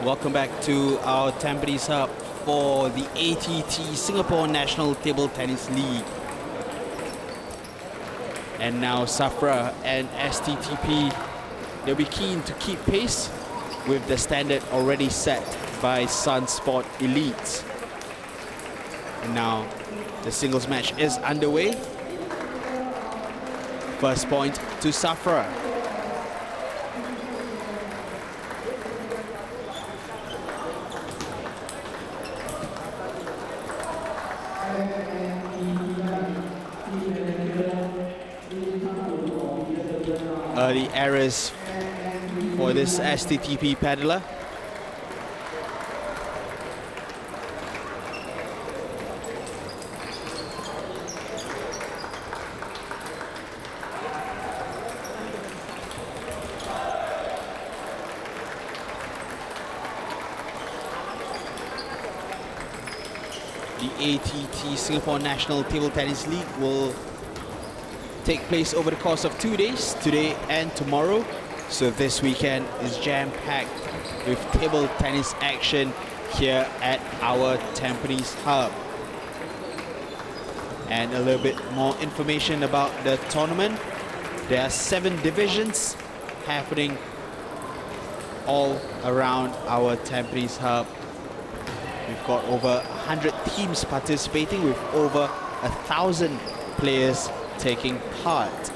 Welcome back to our Tampines Hub for the ATT Singapore National Table Tennis League. And now Safra and STTP, they'll be keen to keep pace with the standard already set by Sunsport Elites. And now the singles match is underway. First point to Safra. Early errors for this STTP paddler. The ATT Singapore National Table Tennis League will take place over the course of 2 days, today and tomorrow. So this weekend is jam-packed with table tennis action here at our Tampines Hub. And a little bit more information about the tournament. There are 7 divisions happening all around our Tampines Hub. We've got over 100 teams participating with over 1,000 players taking part.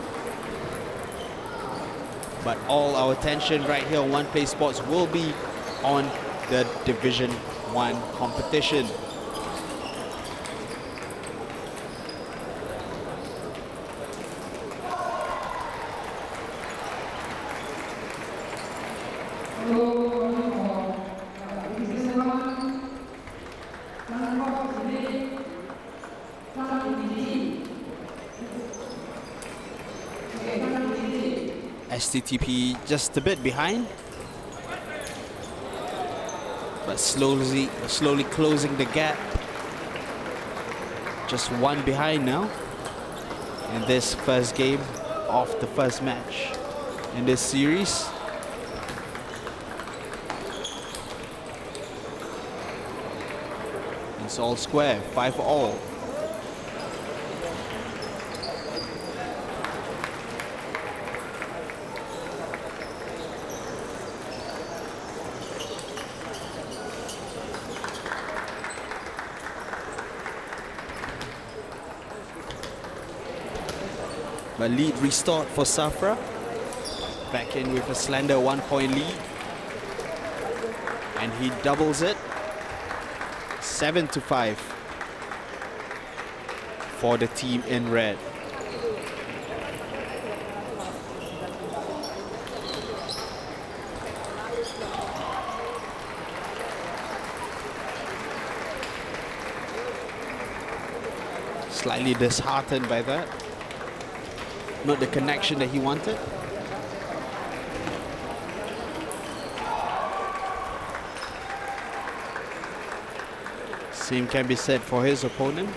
But all our attention right here on One Play Sports will be on the Division 1 competition. STTP just a bit behind, but slowly closing the gap. Just one behind now in this first game of the first match in this series. It's all square, 5-all. But lead restored for Safra. Back in with a slender 1-point lead. And he doubles it. 7-5 for the team in red. Slightly disheartened by that. Not the connection that he wanted. Same can be said for his opponent.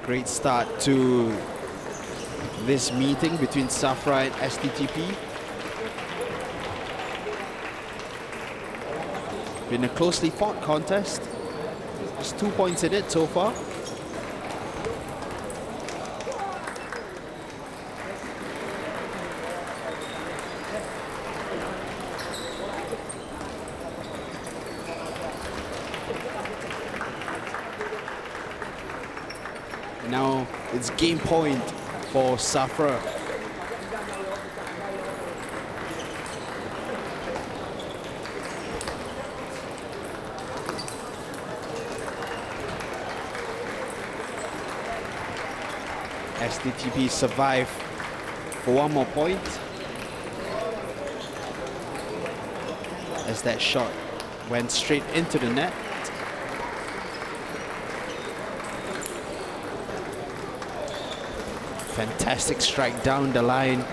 Great start to this meeting between Safra and STTP. Been a closely fought contest. There's 2 points in it so far. Now it's game point for Safra. STTP survive for one more point as that shot went straight into the net. Fantastic strike down the line.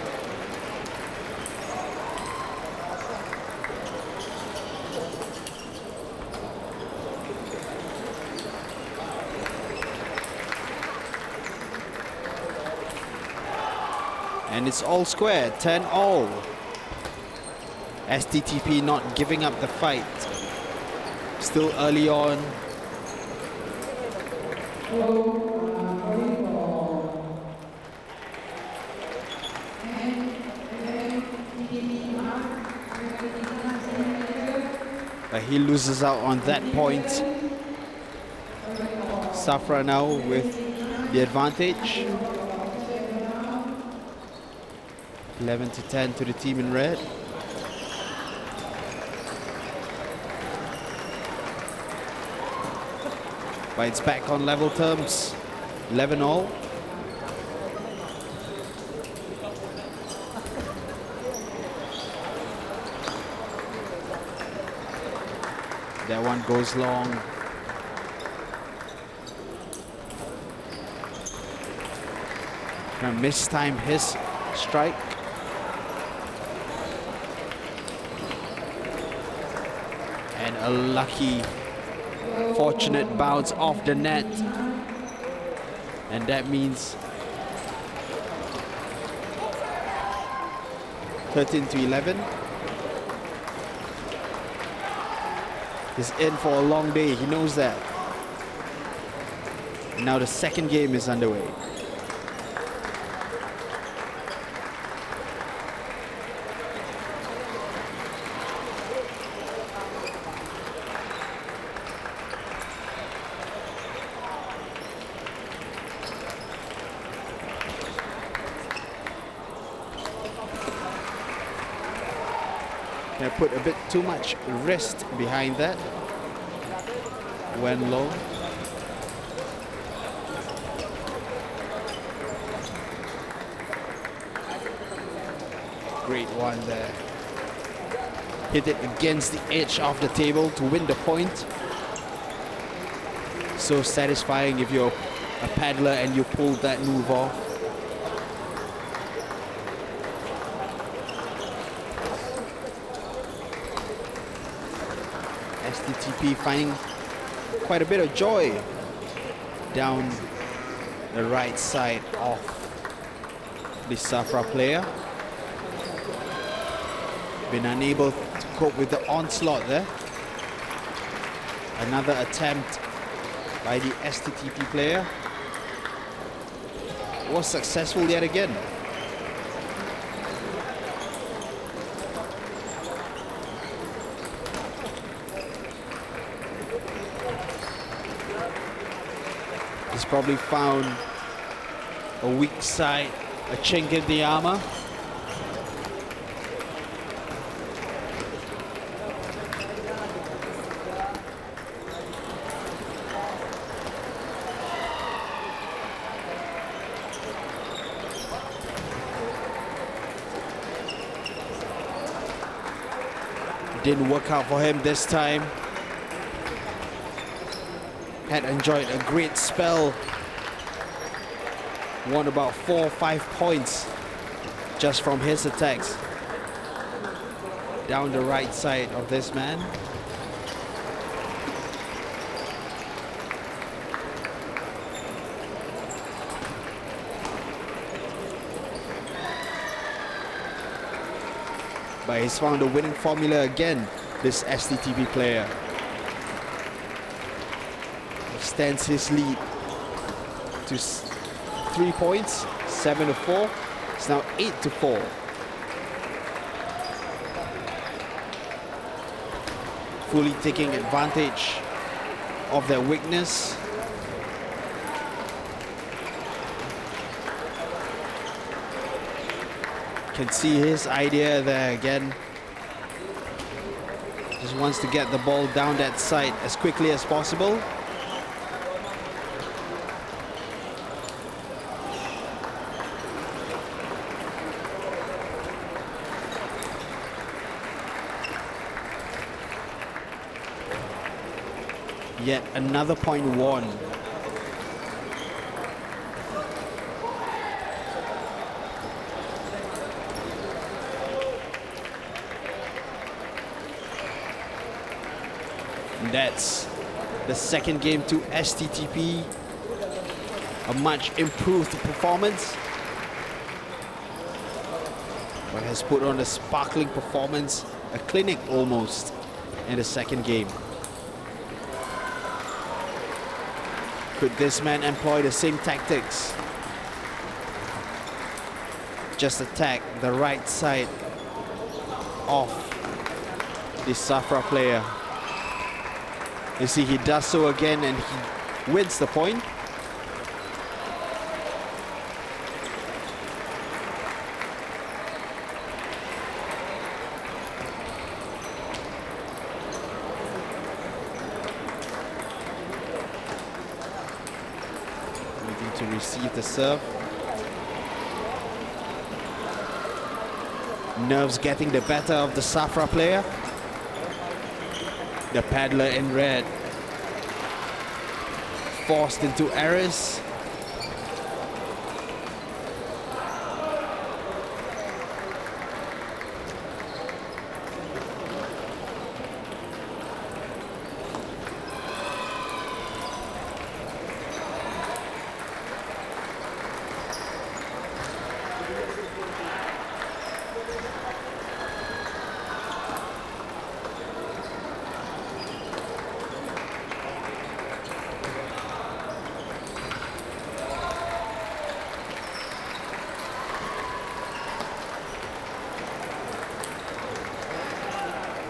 And it's all square, 10 all. STTP not giving up the fight. Still early on. But he loses out on that point. Safra now with the advantage. 11-10 to the team in red. But it's back on level terms. 11 all. That one goes long. Gonna mistime his strike. And a lucky, fortunate bounce off the net. And that means 13-11. He's in for a long day, he knows that. Now the second game is underway. I put a bit too much wrist behind that. Went low. Great one there. Hit it against the edge of the table to win the point. So satisfying if you're a paddler and you pulled that move off. STTP finding quite a bit of joy down the right side of the Safra player. Been unable to cope with the onslaught there. Another attempt by the STTP player. Was successful yet again. He's probably found a weak side, a chink in the armor. Didn't work out for him this time. Had enjoyed a great spell. Won about 4 or 5 points just from his attacks. Down the right side of this man. But he's found a winning formula again, this STTP player. Extends his lead to 3 points, 7-4. It's now 8-4. Fully taking advantage of their weakness. Can see his idea there again. Just wants to get the ball down that side as quickly as possible. Yet another point won. And that's the second game to STTP. A much improved performance. but has put on a sparkling performance, a clinic almost, in the second game. Could this man employ the same tactics? Just attack the right side of the Safra player. You see, he does so again and he wins the point. Waiting to receive the serve. Nerves getting the better of the Safra player. The paddler in red forced into errors.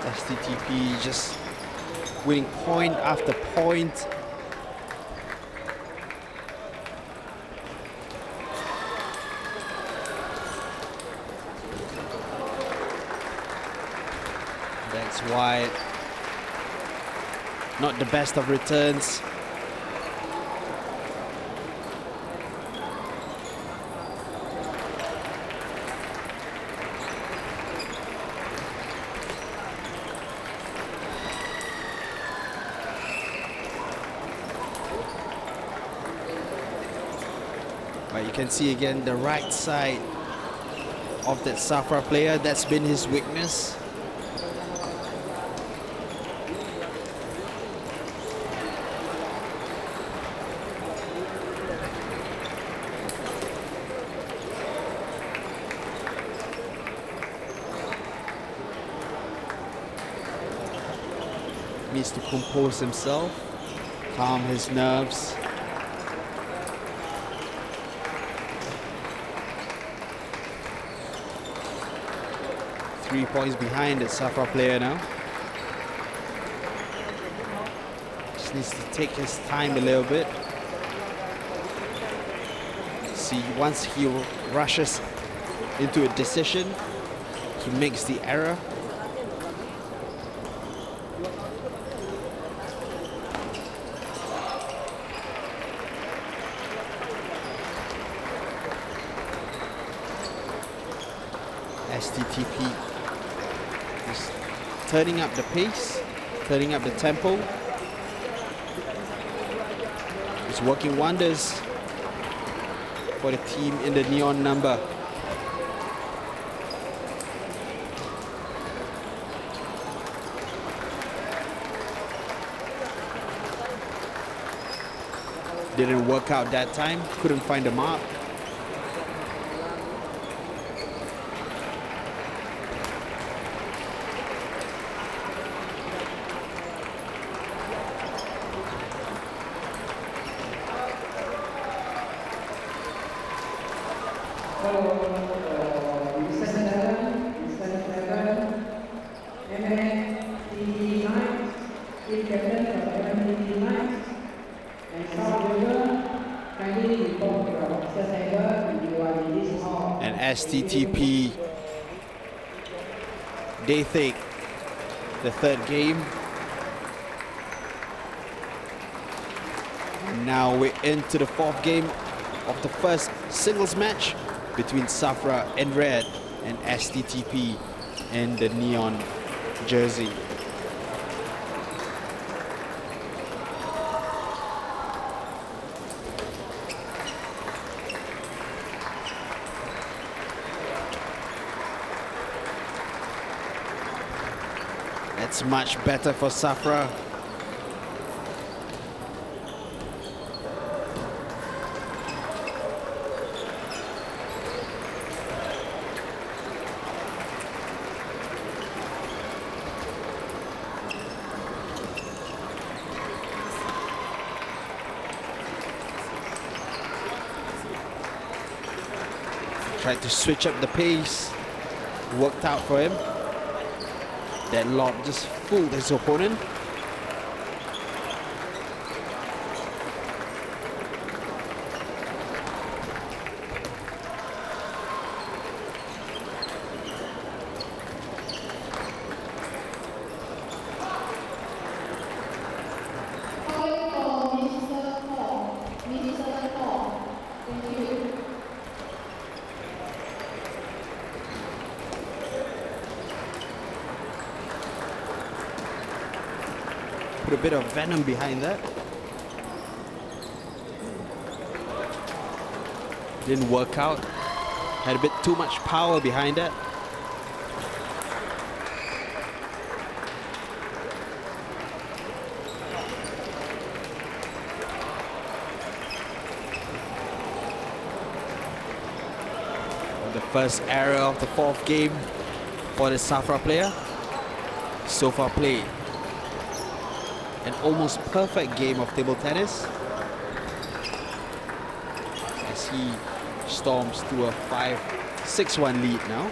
STTP just winning point after point. That's why not the best of returns. But you can see again the right side of that Safra player. That's been his weakness. Needs to compose himself, calm his nerves. Three points behind the Safra player now. Just needs to take his time a little bit. See, once he rushes into a decision, he makes the error. STTP is turning up the pace, turning up the tempo. It's working wonders for the team in the neon number. Didn't work out that time, couldn't find the mark. And STTP, they take the third game. And now we're into the fourth game of the first singles match between Safra in red and STTP in the neon jersey. That's much better for Safra. Tried to switch up the pace. Worked out for him. That lob just fooled his opponent. Put a bit of venom behind that. Didn't work out. Had a bit too much power behind that. The first error of the fourth game for the Safra player. So far played an almost perfect game of table tennis as he storms to a 5-6-1 lead now.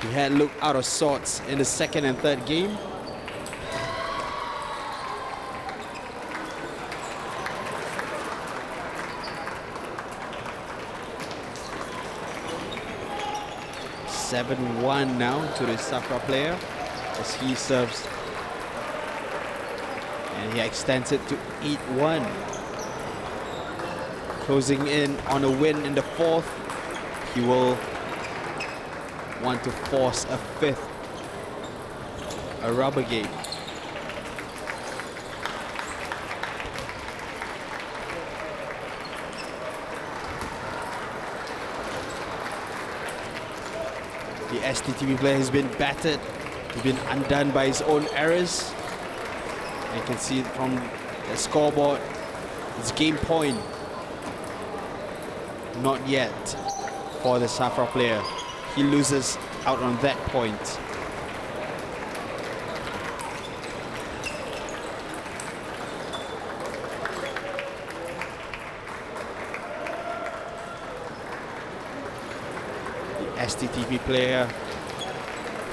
He had looked out of sorts in the second and third game. (7-1) now to the Safra player as he serves, and he extends it to 8-1. Closing in on a win in the fourth, he will want to force a fifth, a rubber game. The STTV player has been battered. He's been undone by his own errors. You can see it from the scoreboard. It's game point. Not yet for the Safra player. He loses out on that point. The STTV player,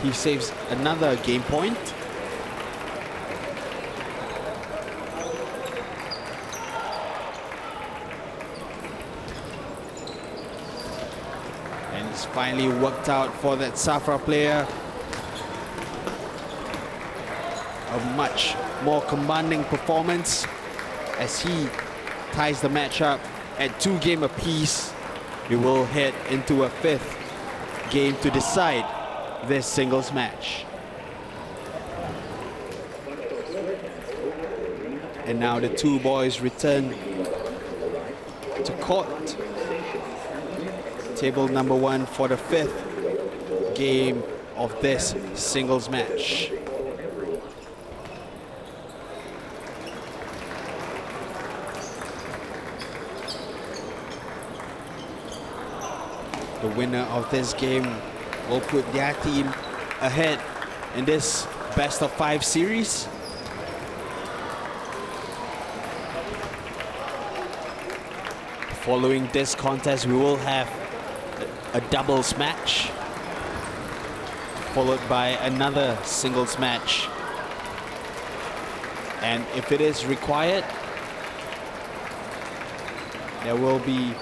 he saves another game point. And it's finally worked out for that Safra player. A much more commanding performance as he ties the match up at 2 games apiece. We will head into a 5th game to decide this singles match. And now the two boys return to court. Table number 1 for the 5th game of this singles match. The winner of this game will put their team ahead in this best of 5 series. Following this contest, we will have a doubles match, followed by another singles match. And if it is required, there will be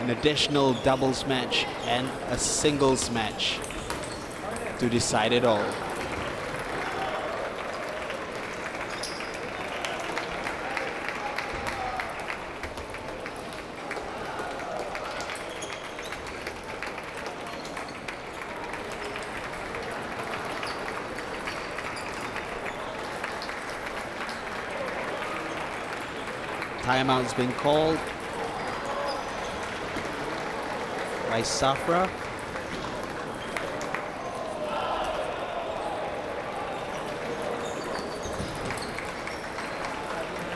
an additional doubles match and a singles match to decide it all. Timeout's been called by Safra.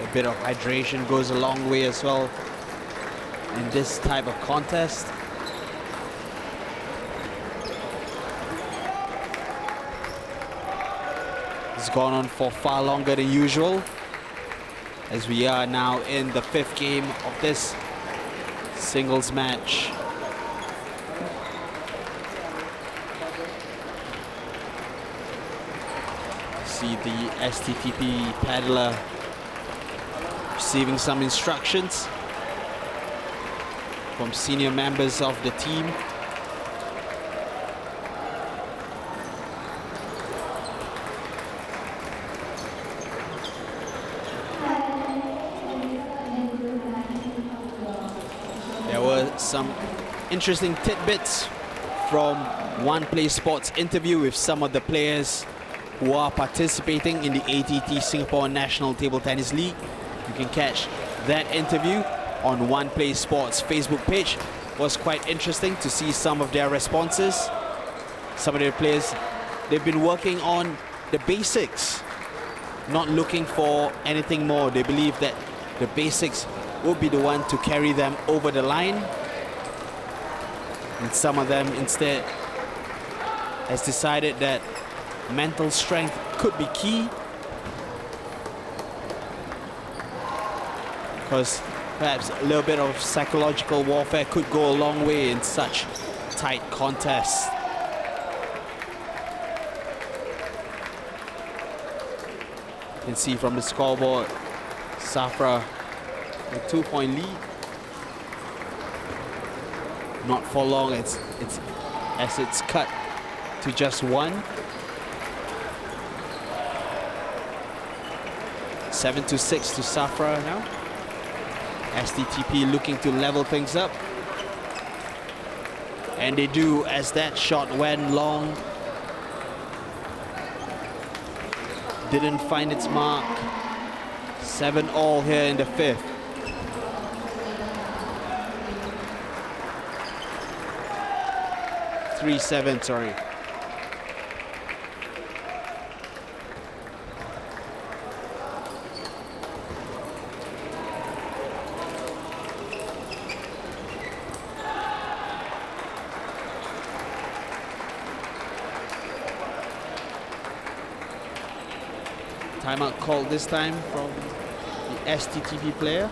A bit of hydration goes a long way as well in this type of contest. It's gone on for far longer than usual, as we are now in the 5th game of this Singles match. See the STTP paddler receiving some instructions from senior members of the team. There were some interesting tidbits from One Play Sports interview with some of the players who are participating in the ATT Singapore National Table Tennis League. You can catch that interview on One Play Sports Facebook page. It was quite interesting to see some of their responses. Some of their players, they've been working on the basics, not looking for anything more. They believe that the basics will be the one to carry them over the line. And some of them instead has decided that mental strength could be key, because perhaps a little bit of psychological warfare could go a long way in such tight contests. You can see from the scoreboard, Safra a 2-point lead. Not for long, it's cut to just one. 7-6 to Safra now. STTP looking to level things up. And they do, as that shot went long. Didn't find its mark. 7-all here in the fifth. Three, 7, sorry. Timeout called this time from the STTP player.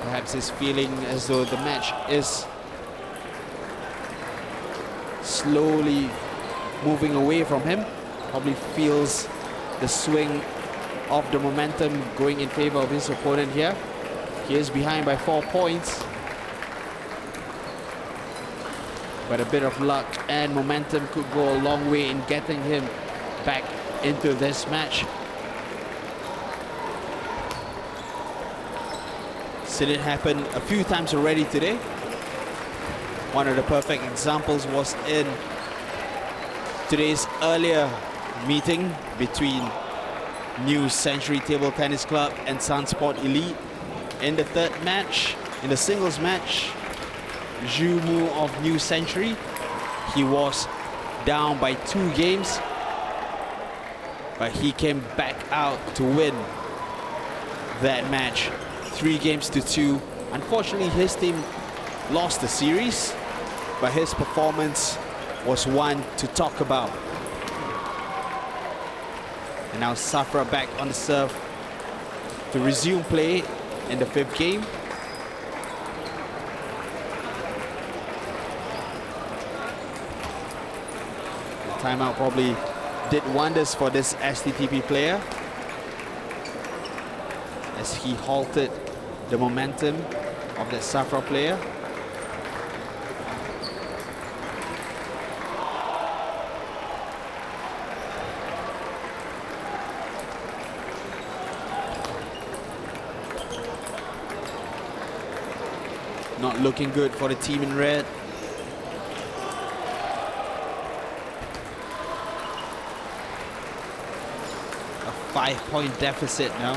Perhaps he's feeling as though the match is slowly moving away from him. Probably feels the swing of the momentum going in favor of his opponent here. He is behind by 4 points. But a bit of luck and momentum could go a long way in getting him back into this match. Seen it happen a few times already today. One of the perfect examples was in today's earlier meeting between New Century Table Tennis Club and Sunsport Elite. In the third match, in the singles match, Zhu Mu of New Century, he was down by 2 games, but he came back out to win that match 3-2. Unfortunately, his team lost the series, but his performance was one to talk about. And now Safra back on the serve to resume play in the 5th game. The timeout probably did wonders for this STTP player, as he halted the momentum of that Safra player. Not looking good for the team in red. A 5-point deficit now.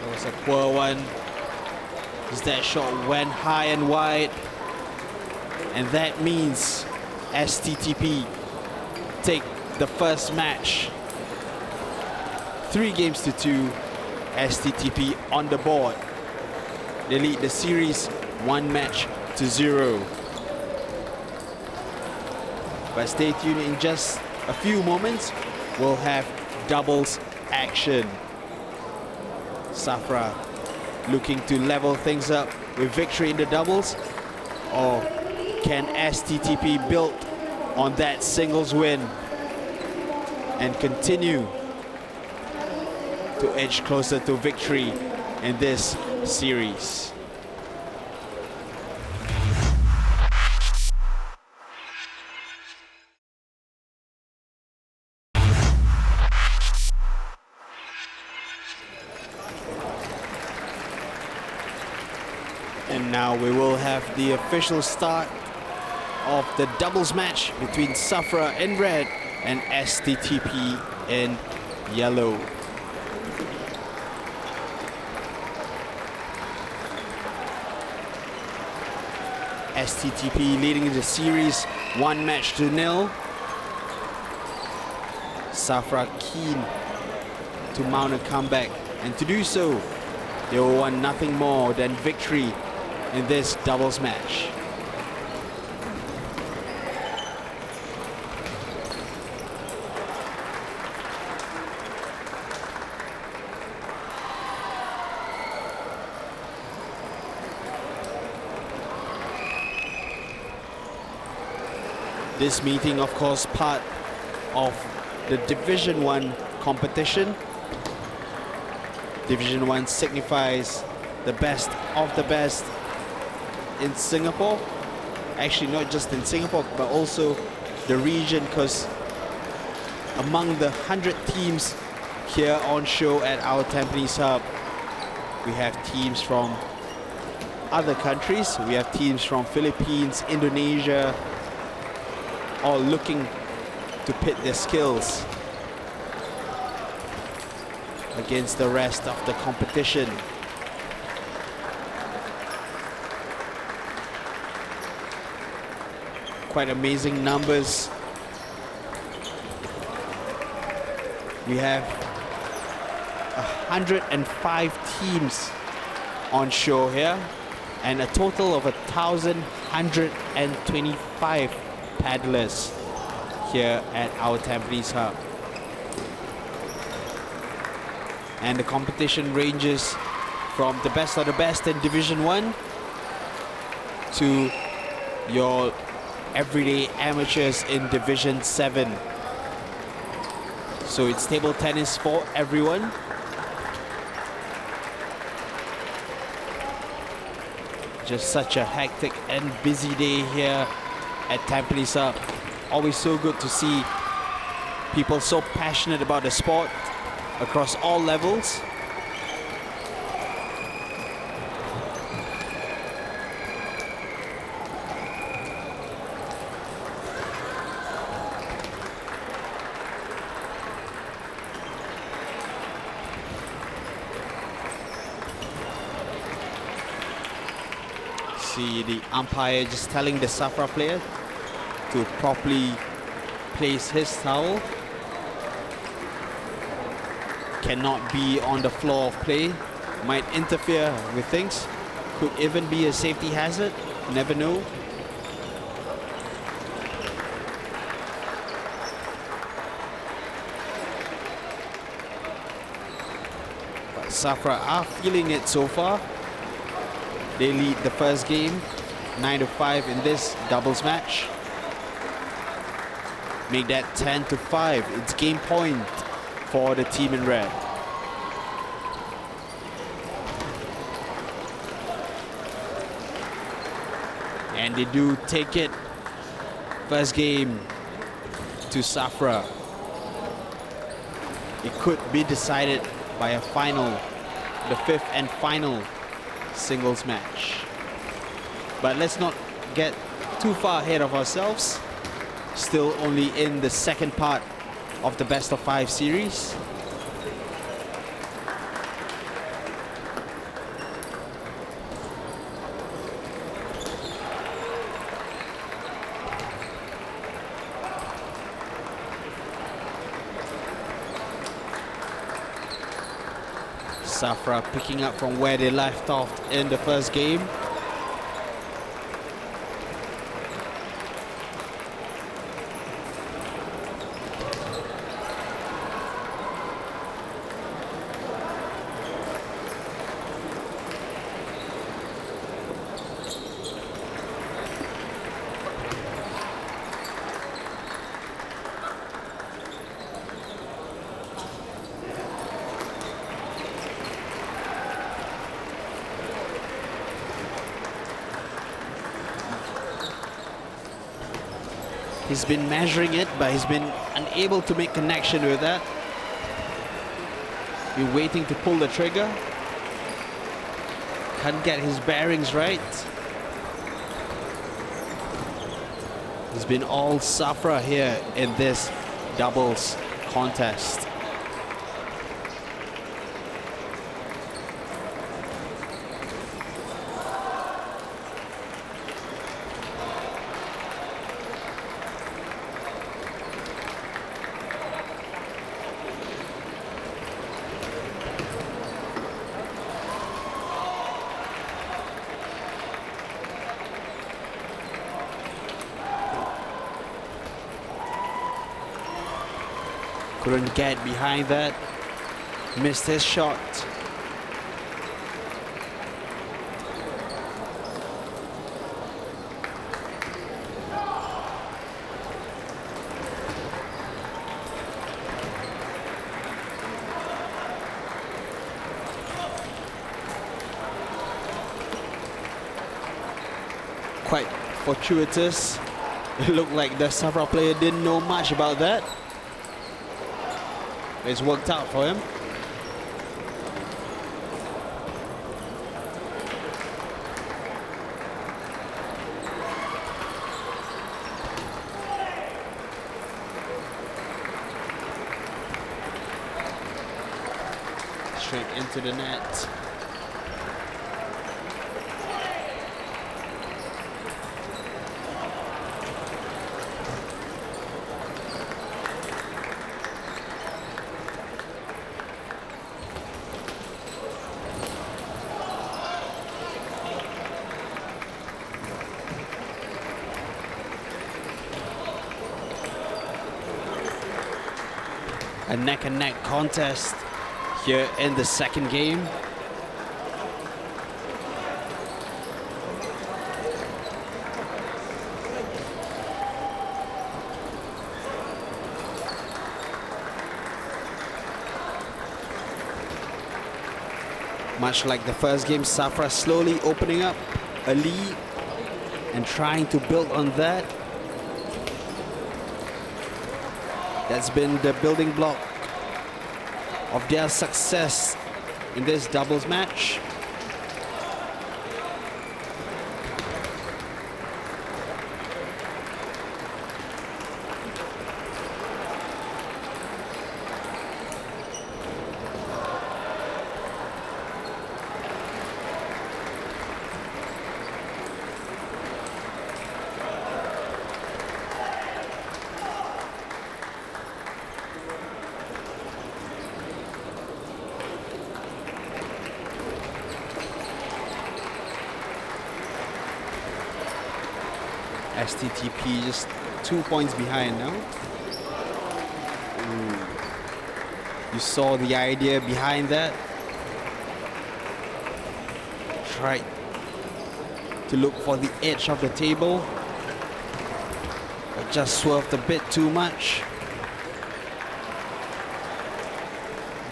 That was a poor one, as that shot went high and wide. And that means STTP take the first match. 3-2, STTP on the board. They lead the series 1-0. But stay tuned, in just a few moments, we'll have doubles action. Safra looking to level things up with victory in the doubles, or can STTP build on that singles win and continue to edge closer to victory in this series? And now we will have the official start of the doubles match between Safra in red and STTP in yellow. STTP leading the series 1-0. Safra keen to mount a comeback, and to do so, they will want nothing more than victory in this doubles match. This meeting, of course, part of the Division 1 competition. Division 1 signifies the best of the best in Singapore. Actually, not just in Singapore, but also the region, because among the 100 teams here on show at our Tampines Hub, we have teams from other countries. We have teams from Philippines, Indonesia, all looking to pit their skills against the rest of the competition. Quite amazing numbers. We have 105 teams on show here, and a total of 1,125 paddlers here at our Tampines Hub. And the competition ranges from the best of the best in Division 1 to your everyday amateurs in Division 7. So it's table tennis for everyone. Just such a hectic and busy day here at Tampines Hub. Always so good to see people so passionate about the sport across all levels. See the umpire just telling the Safra player to properly place his towel. Cannot be on the floor of play. Might interfere with things. Could even be a safety hazard. Never know. But Safra are feeling it so far. They lead the first game 9-5 in this doubles match. Make that 10-5. It's game point for the team in red. And they do take it. First game to Safra. It could be decided by a final, the fifth and final singles match. But let's not get too far ahead of ourselves. Still only in the second part of the best of 5 series. Safra picking up from where they left off in the first game. He's been measuring it, but he's been unable to make connection with that. Been waiting to pull the trigger. Can't get his bearings right. It's been all Safra here in this doubles contest. Couldn't get behind that. Missed his shot. Quite fortuitous. It looked like the Safra player didn't know much about that. It's worked out for him. Straight into the net. A neck-and-neck contest here in the second game. Much like the first game, Safra slowly opening up a lead and trying to build on that. That's been the building block of their success in this doubles match. STTP just 2 points behind now. Ooh. You saw the idea behind that. Tried to look for the edge of the table, but just swerved a bit too much.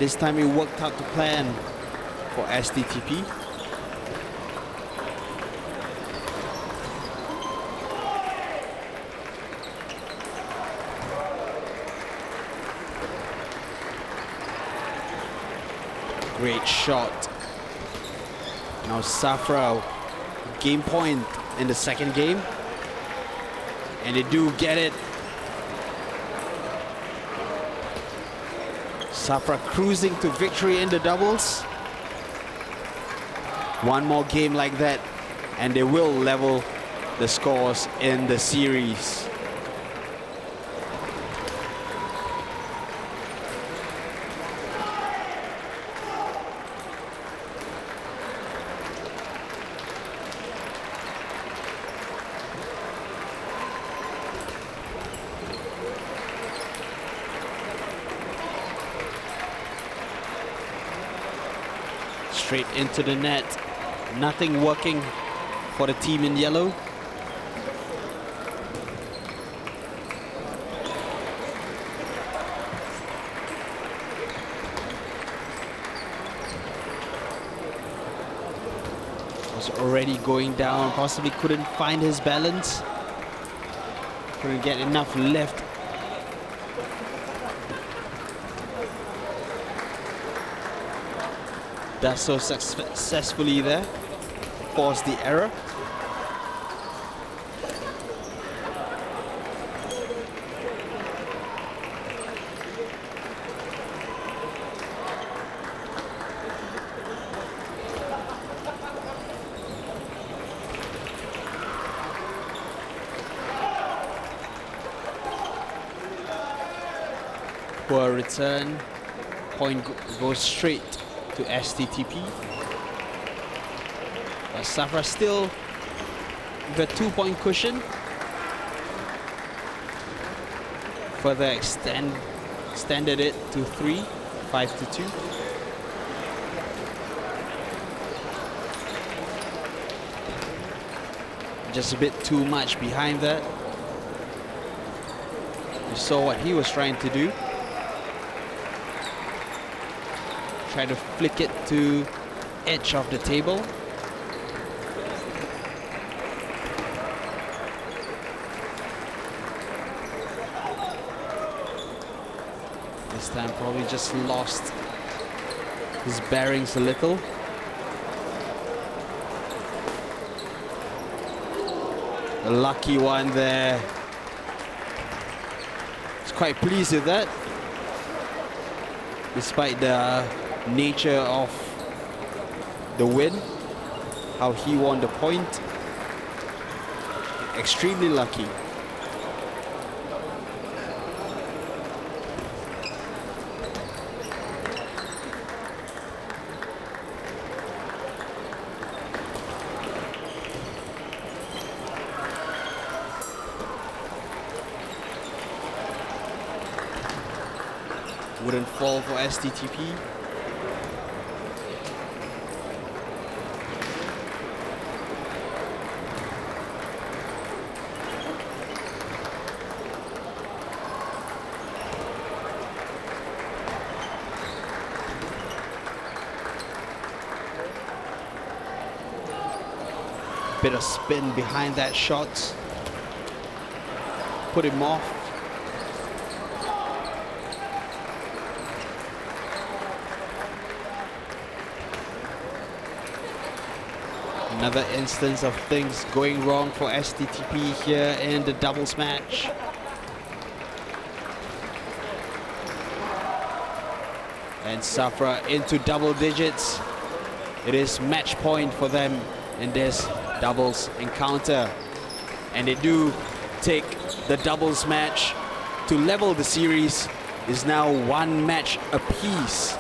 This time it worked out to plan for STTP. Great shot. Now Safra game point in the second game, and they do get it. Safra cruising to victory in the doubles. One more game like that and they will level the scores in the series. Straight into the net. Nothing working for the team in yellow. Was already going down, possibly couldn't find his balance. Couldn't get enough lift. Does so successfully there. Force the error. Poor return. Point goes straight to STTP. But Safra still with a 2-point cushion. Further extended it to 3, 5-2. Just a bit too much behind that. You saw what he was trying to do. Try to flick it to edge of the table. This time probably just lost his bearings a little. A lucky one there. He's quite pleased with that. Despite the nature of the win, how he won the point. Extremely lucky. Wouldn't fall for STTP. Bit of spin behind that shot. Put him off. Another instance of things going wrong for STTP here in the doubles match. And Safra into double digits. It is match point for them in this doubles encounter. And they do take the doubles match to level the series. Is now 1 match apiece.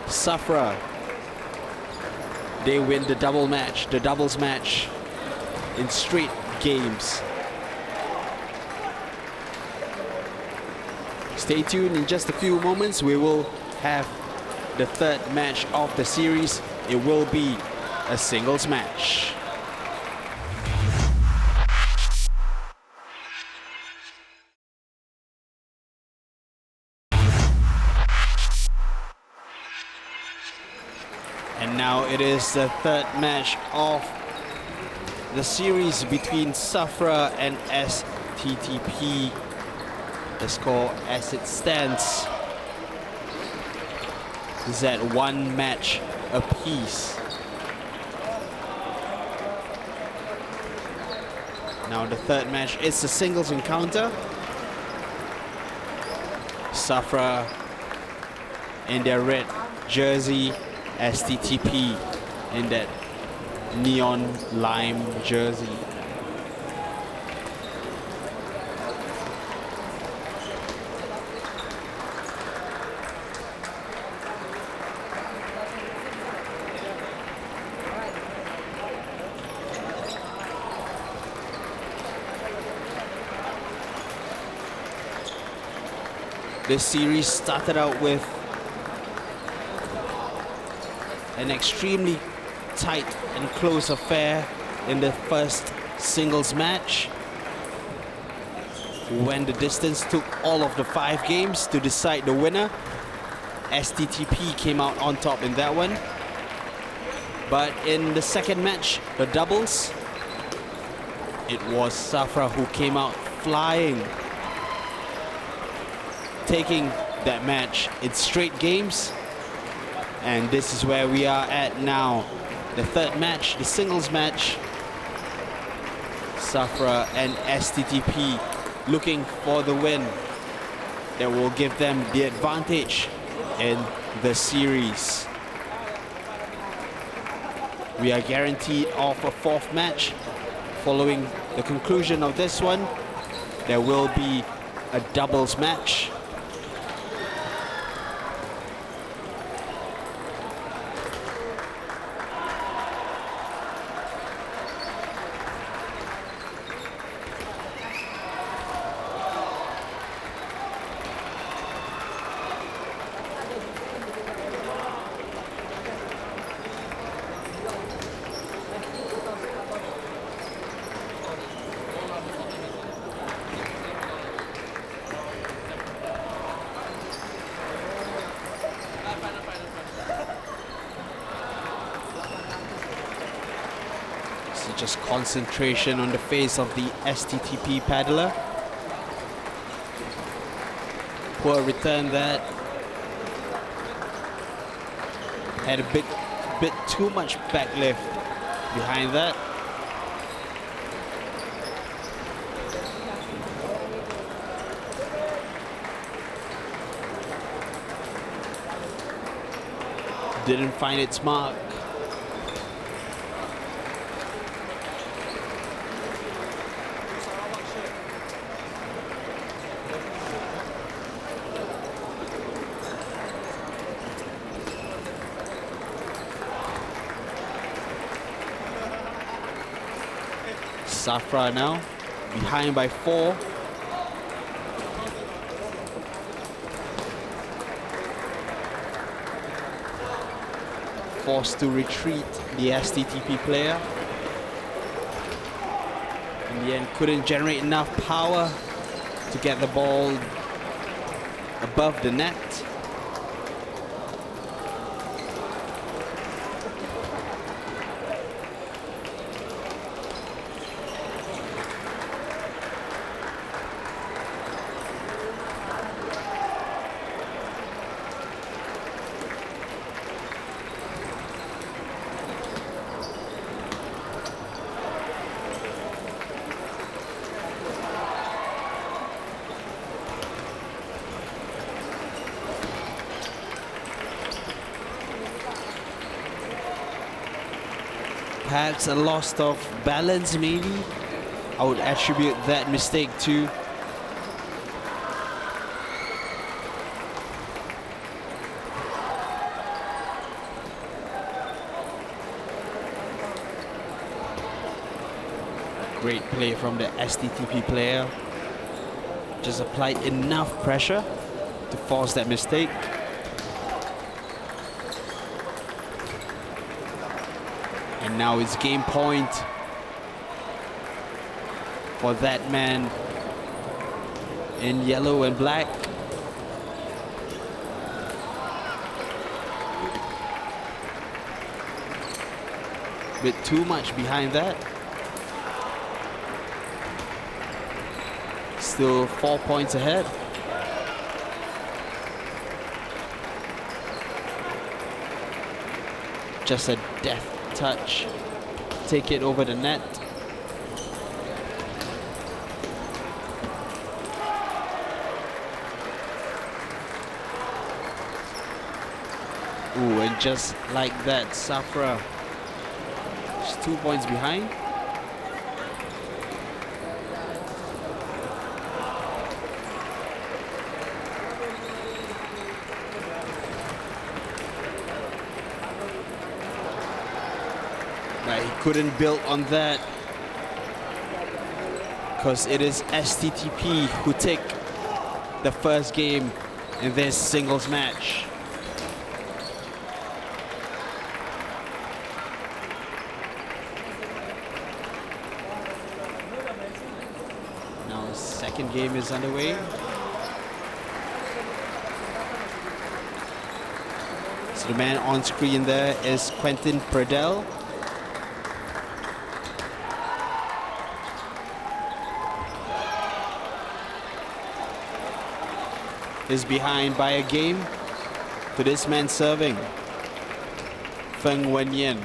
Safra, they win the doubles match in straight games. Stay tuned, in just a few moments we will have the 3rd match of the series. It will be a singles match. And now it is the 3rd match of the series between Safra and STTP. The score as it stands is at 1 match apiece. Now the 3rd match is a singles encounter. Safra in their red jersey, STTP in that neon lime jersey. This series started out with an extremely tight and close affair in the first singles match, when the distance took all of the 5 games to decide the winner. STTP came out on top in that one. But in the second match, the doubles, it was Safra who came out flying, taking that match in straight games. And this is where we are at now. The third match, the singles match. Safra and STTP looking for the win that will give them the advantage in the series. We are guaranteed of a 4th match. Following the conclusion of this one, there will be a doubles match. Just concentration on the face of the STTP paddler. Poor return that. Had a bit too much backlift behind that. Didn't find its mark. Safra now behind by 4. Forced to retreat, the STTP player. In the end, couldn't generate enough power to get the ball above the net. Perhaps a loss of balance, maybe. I would attribute that mistake to. Great play from the STTP player. Just applied enough pressure to force that mistake. And now it's game point for that man in yellow and black. Bit too much behind that. Still 4 points ahead. Just a deft touch, take it over the net. Ooh, and just like that, Safra is 2 points behind. But he couldn't build on that because it is STTP who take the first game in this singles match. second game is underway. So the man on screen there is Quentin Pradell. Is behind by a game to this man serving, Feng Wenyan.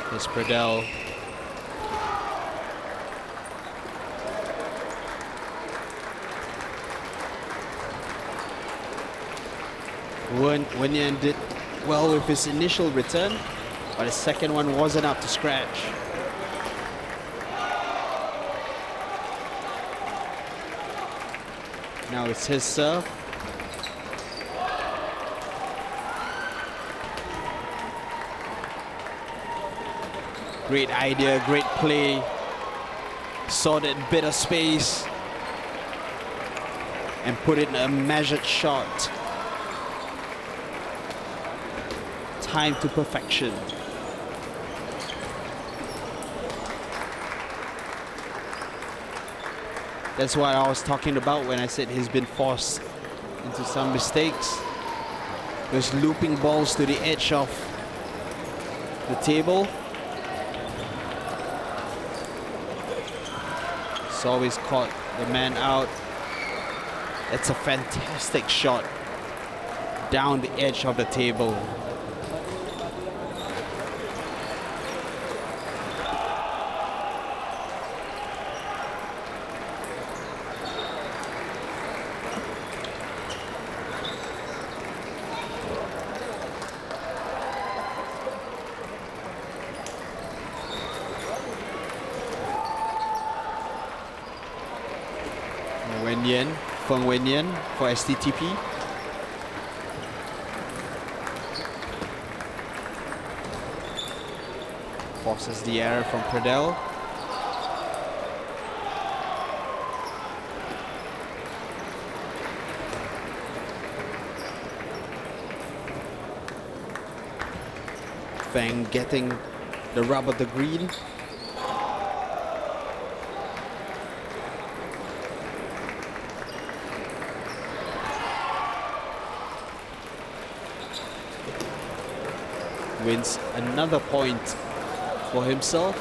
Here's Pradell. Wenyan did well with his initial return, but his second one wasn't up to scratch. Now it's his serve. Great idea, great play. Saw that bit of space and put in a measured shot. Time to perfection. That's what I was talking about when I said he's been forced into some mistakes. Those looping balls to the edge of the table. It's always caught the man out. It's a fantastic shot down the edge of the table. Feng Wenyan for STTP. Forces the error from Pradell. Feng getting the rub of the green. Wins another point for himself.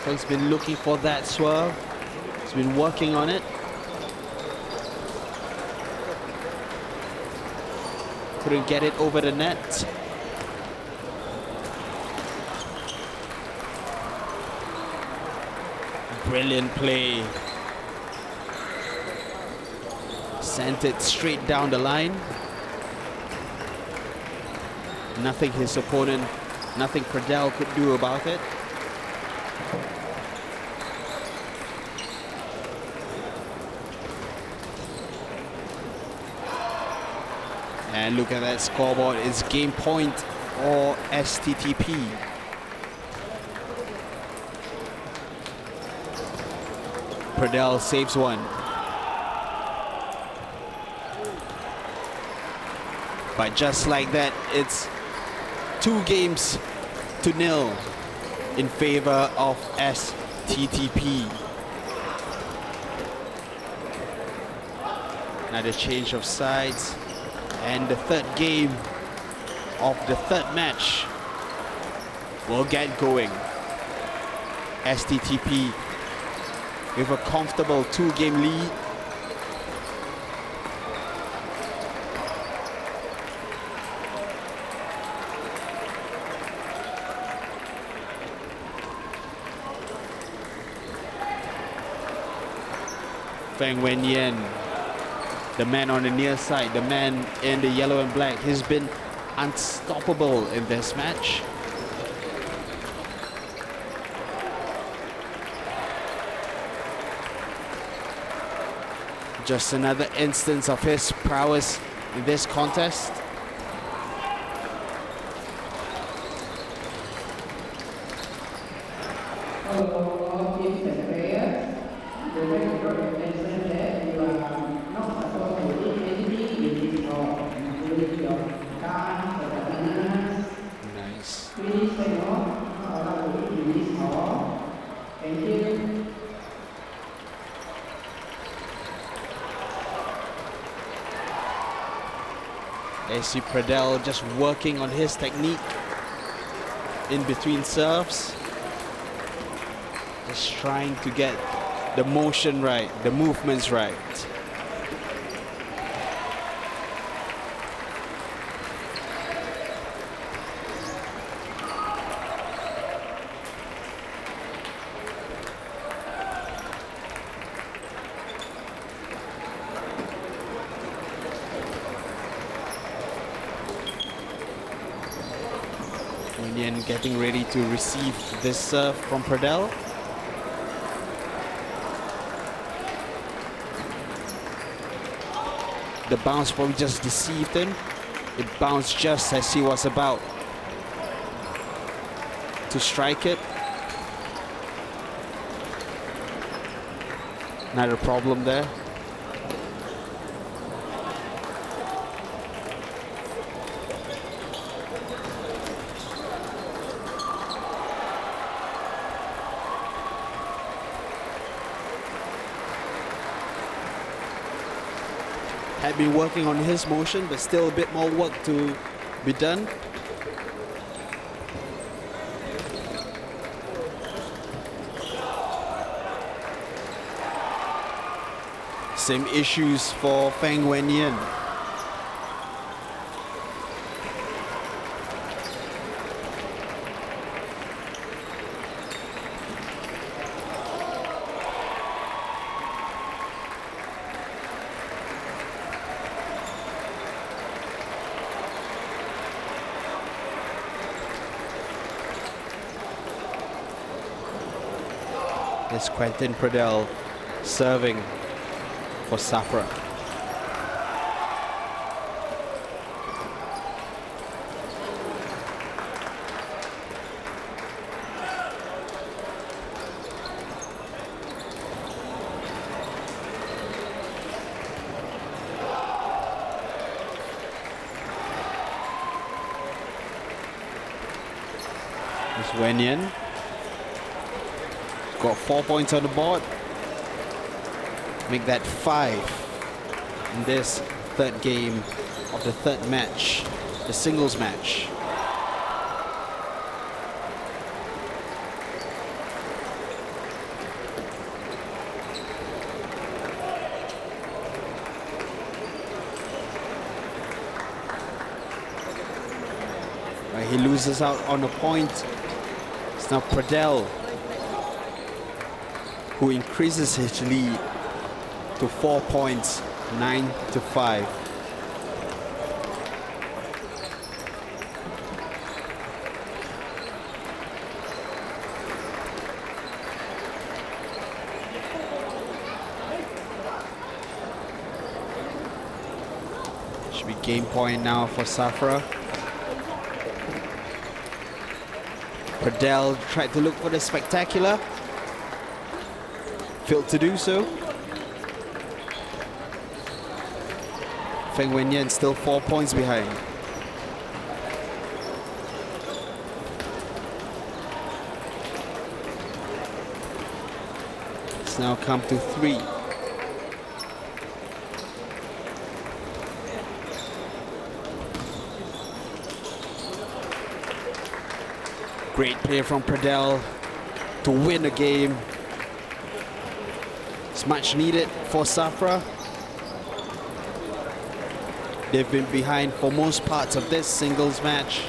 He's been looking for that swerve. He's been working on it. Couldn't get it over the net. Brilliant play. Sent it straight down the line. Nothing his opponent, nothing Pradell could do about it. And look at that scoreboard, it's game point for STTP. Pradell saves one. But just like that, it's 2-0 in favor of STTP. Another change of sides. And the third game of the third match will get going. STTP with a comfortable 2-game lead. Feng Wenyan, the man on the near side, the man in the yellow and black, he's been unstoppable in this match. Just another instance of his prowess in this contest. Nice. Thank you. AC Pradel just working on his technique in between serves. Just trying to get the motion right, the movements right. Wenyan getting ready to receive this serve from Pradel. The bounce probably just deceived him. It bounced just as he was about to strike it. Not a problem there. Had been working on his motion, but still a bit more work to be done. Same issues for Feng Wenyan. It's Quentin Pradel serving for Safra. It's Wenyan. Got 4 points on the board. Make that 5 in this third game of the third match, the singles match. Right, he loses out on a point. It's now Pradel who increases his lead to 4 points, 9-5. Should be game point now for Safra. Pradel tried to look for the spectacular. Failed to do so. Feng Wenyan still 4 points behind. It's now come to 3. Great play from Pradel to win the game. It's much needed for Safra. They've been behind for most parts of this singles match.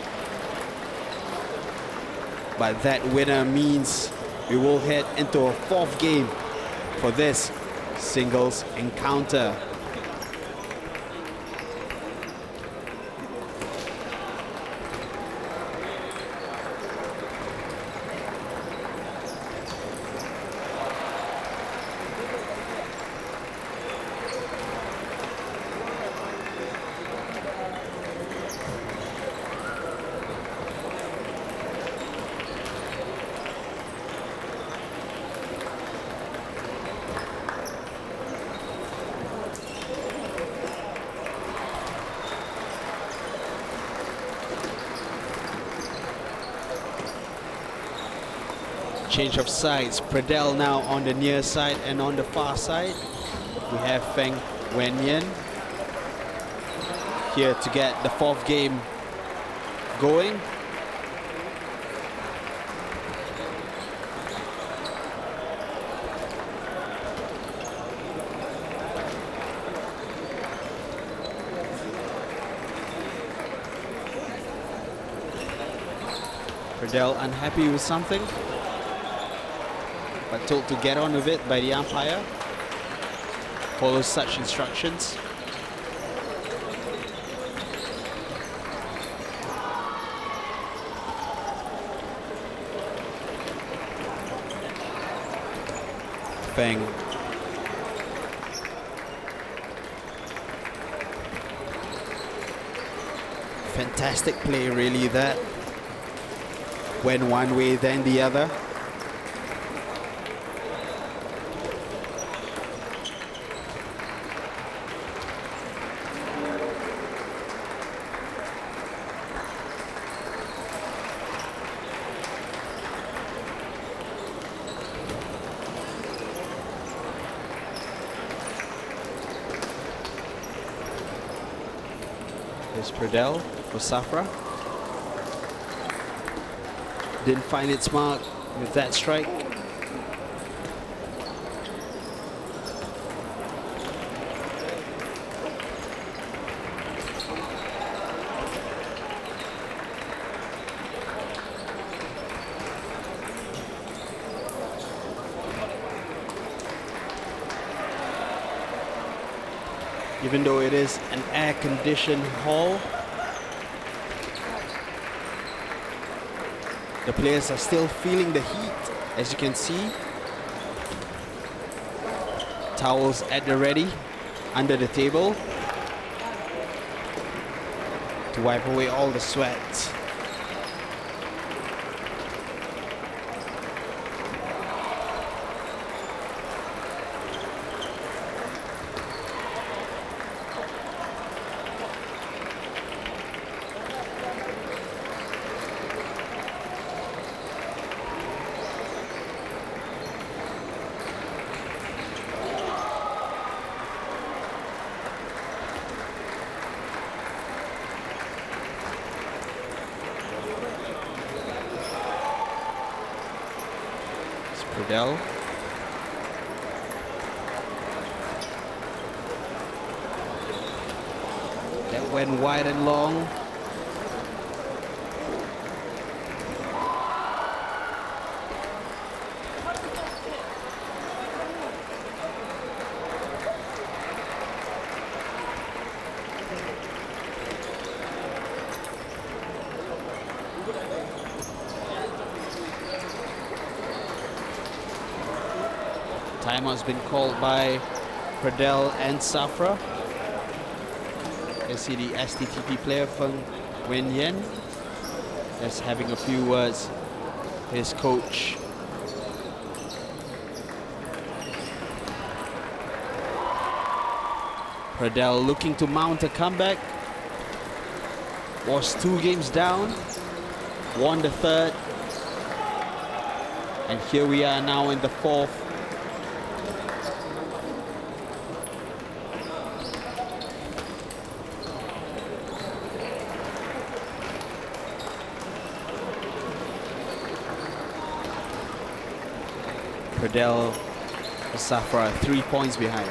But that winner means we will head into a 4th game for this singles encounter. Change of sides. Pradel now on the near side, and on the far side we have Feng Wenyan here to get the fourth game going. Pradel unhappy with something, but told to get on with it by the umpire. Follows such instructions. Feng. Fantastic play, really, that. Went one way, then the other. Here's Pradel for Safra. Didn't find its mark with that strike. Even though it is an air-conditioned hall, the players are still feeling the heat, as you can see. Towels at the ready, under the table, to wipe away all the sweat. Pradel. That went wide and long. Timeout's been called by Pradel and Safra. You see the STTP player Feng Wenyan is having a few words. His coach. Pradel looking to mount a comeback. Was 2 games down, won the 3rd, and here we are now in the 4th. Pradel and Safra 3 points behind.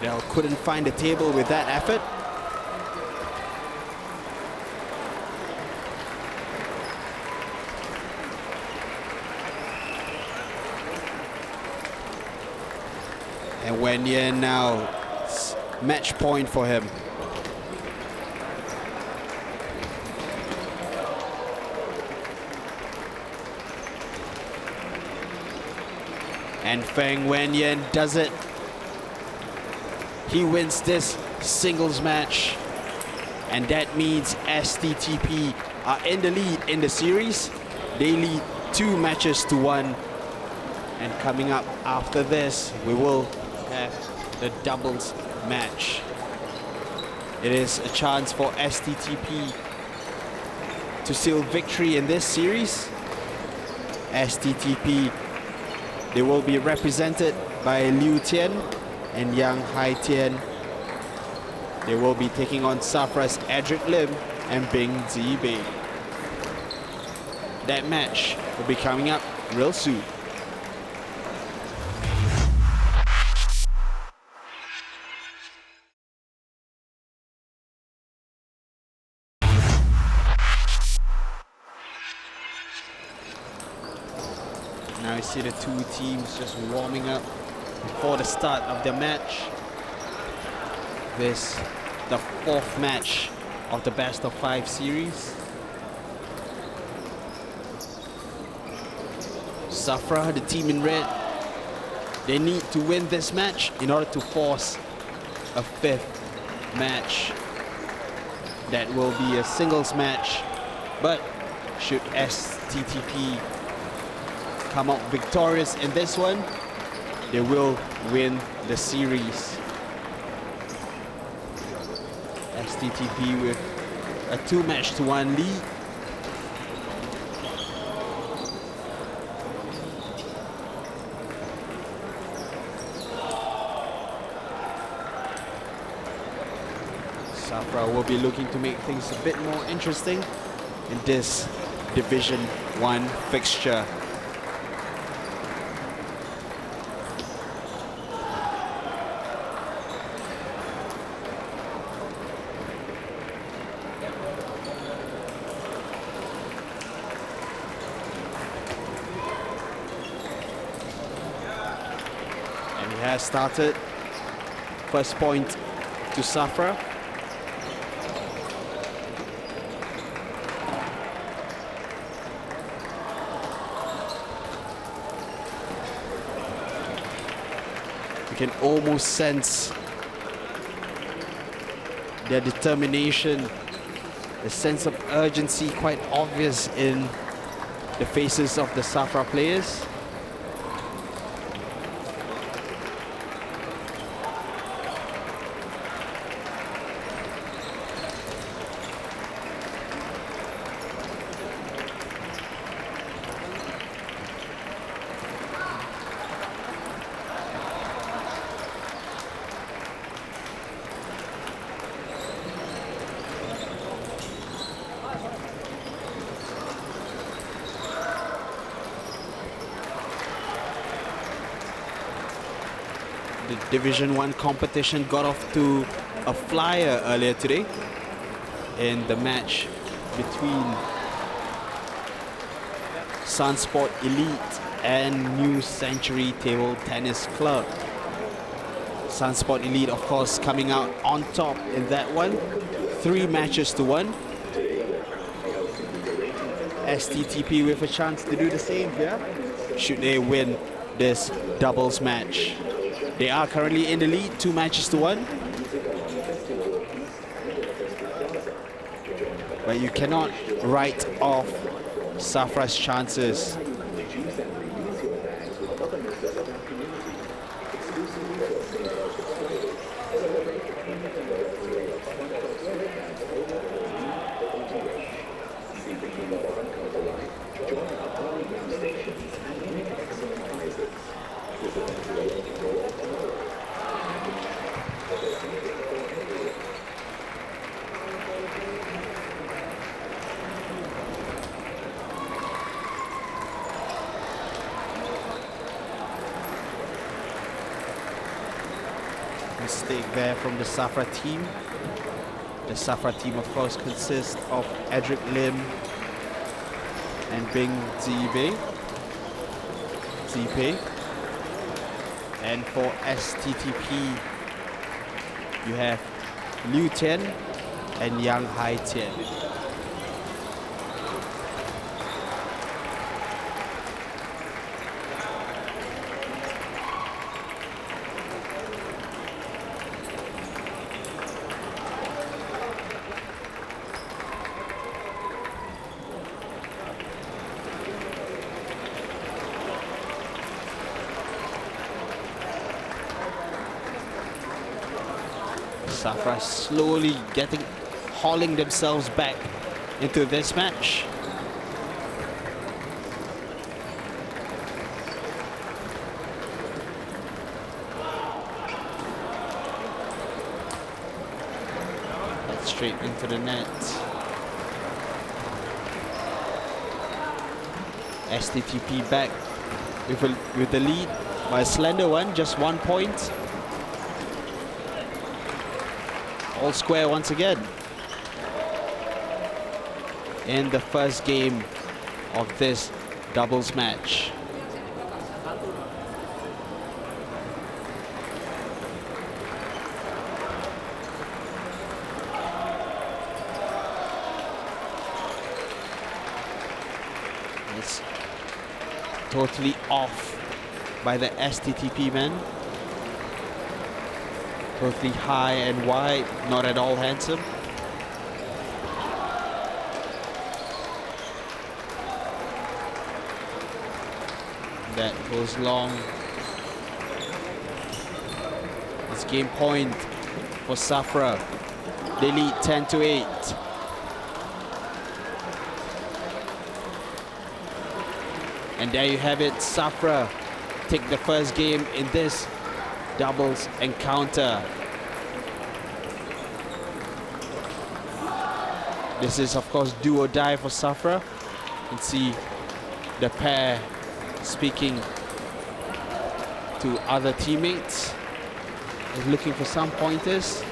Adele couldn't find the table with that effort. And Wen Yen now, match point for him. And Feng Wenyan does it. He wins this singles match. And that means STTP are in the lead in the series. They lead 2 matches to 1. And coming up after this, we will have the doubles match. It is a chance for STTP to seal victory in this series. STTP, they will be represented by Liu Tian and Yang Hai Tian. They will be taking on Safra's Edric Lim and Bing Zibei. That match will be coming up real soon. Now you see the 2 teams just warming up before the start of their match. This the 4th match of the best of 5 series. Safra, the team in red, they need to win this match in order to force a 5th match. That will be a singles match, but should STTP come out victorious in this one, they will win the series. STTP with a 2-match-to-1 lead. Safra will be looking to make things a bit more interesting in this Division 1 fixture. Has started. First point to Safra. You can almost sense their determination, the sense of urgency quite obvious in the faces of the Safra players. The Division 1 competition got off to a flyer earlier today in the match between Sunsport Elite and New Century Table Tennis Club. Sunsport Elite, of course, coming out on top in that one, 3 matches to 1. STTP with a chance to do the same here, should they win this doubles match. They are currently in the lead, 2 matches to 1. But you cannot write off Safra's chances. mistake there from the Safra team. The Safra team, of course, consists of Edric Lim and Bing Zipe. And for STTP, you have Liu Tian and Yang Hai Tian. Safra slowly hauling themselves back into this match. That's straight into the net. STTP back with the lead by a slender one, just 1 point. All square once again in the first game of this doubles match. It's totally off by the STTP men. Totally high and wide, not at all handsome. That goes long. It's game point for Safra. They lead 10-8. And there you have it, Safra take the first game in this doubles encounter. This is, of course, do or die for Safra. You can see the pair speaking to other teammates. Is looking for some pointers.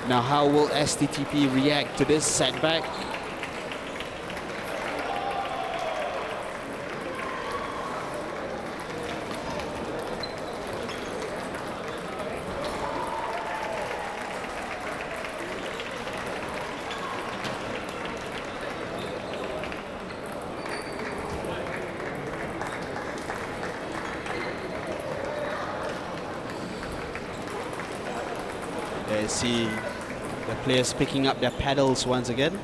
Now, how will STTP react to this setback? There you see the players picking up their paddles once again.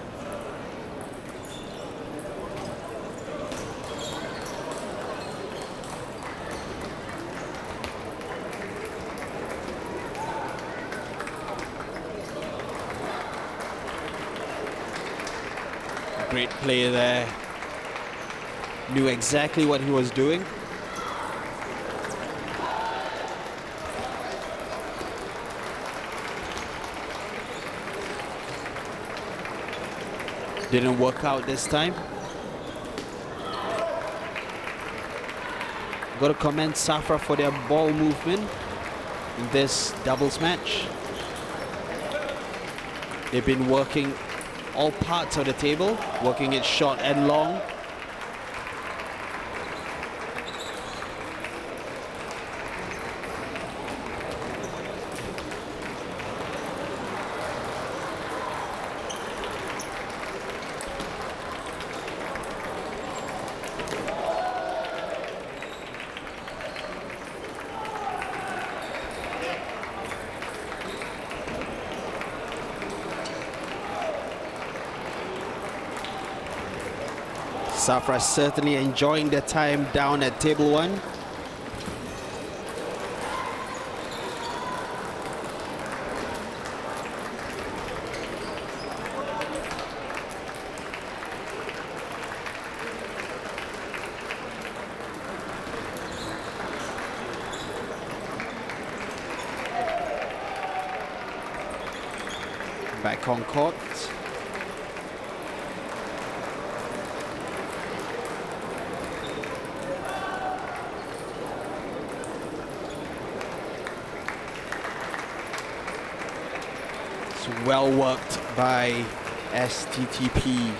Great player there. Knew exactly what he was doing. Didn't work out this time. Got to commend Safra for their ball movement in this doubles match. They've been working all parts of the table, working it short and long. Safra certainly enjoying their time down at table one. Back on court. Well worked by STTP.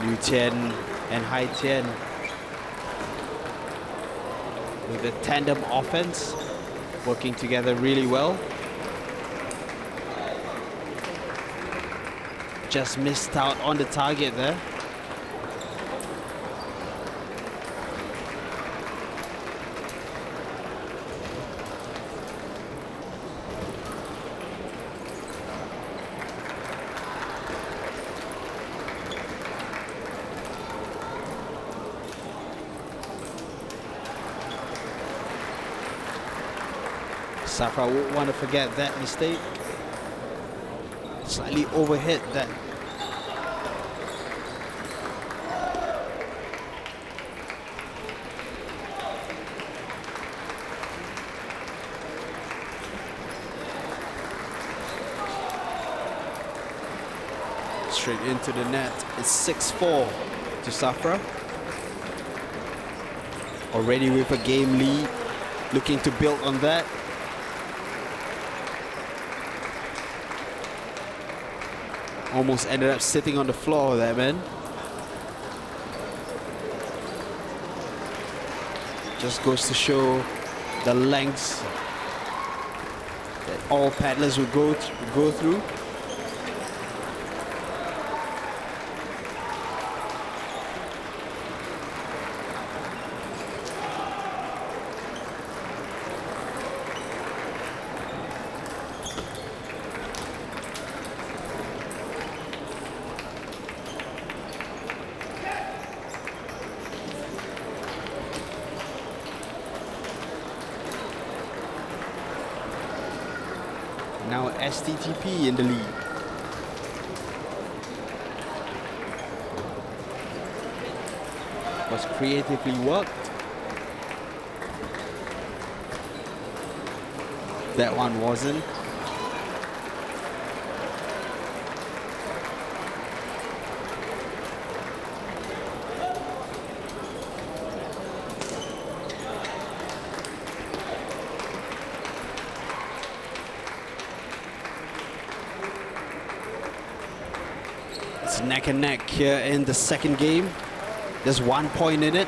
Liu Tian and Hai Tian with a tandem offense, working together really well. Just missed out on the target there. Safra won't want to forget that mistake. Slightly overhit that. Straight into the net. It's 6-4 to Safra. Already with a game lead, looking to build on that. Almost ended up sitting on the floor there, man. Just goes to show the lengths that all paddlers would go through. Now STTP in the lead. Was creatively worked. That one wasn't. It's neck and neck here in the second game. There's 1 point in it.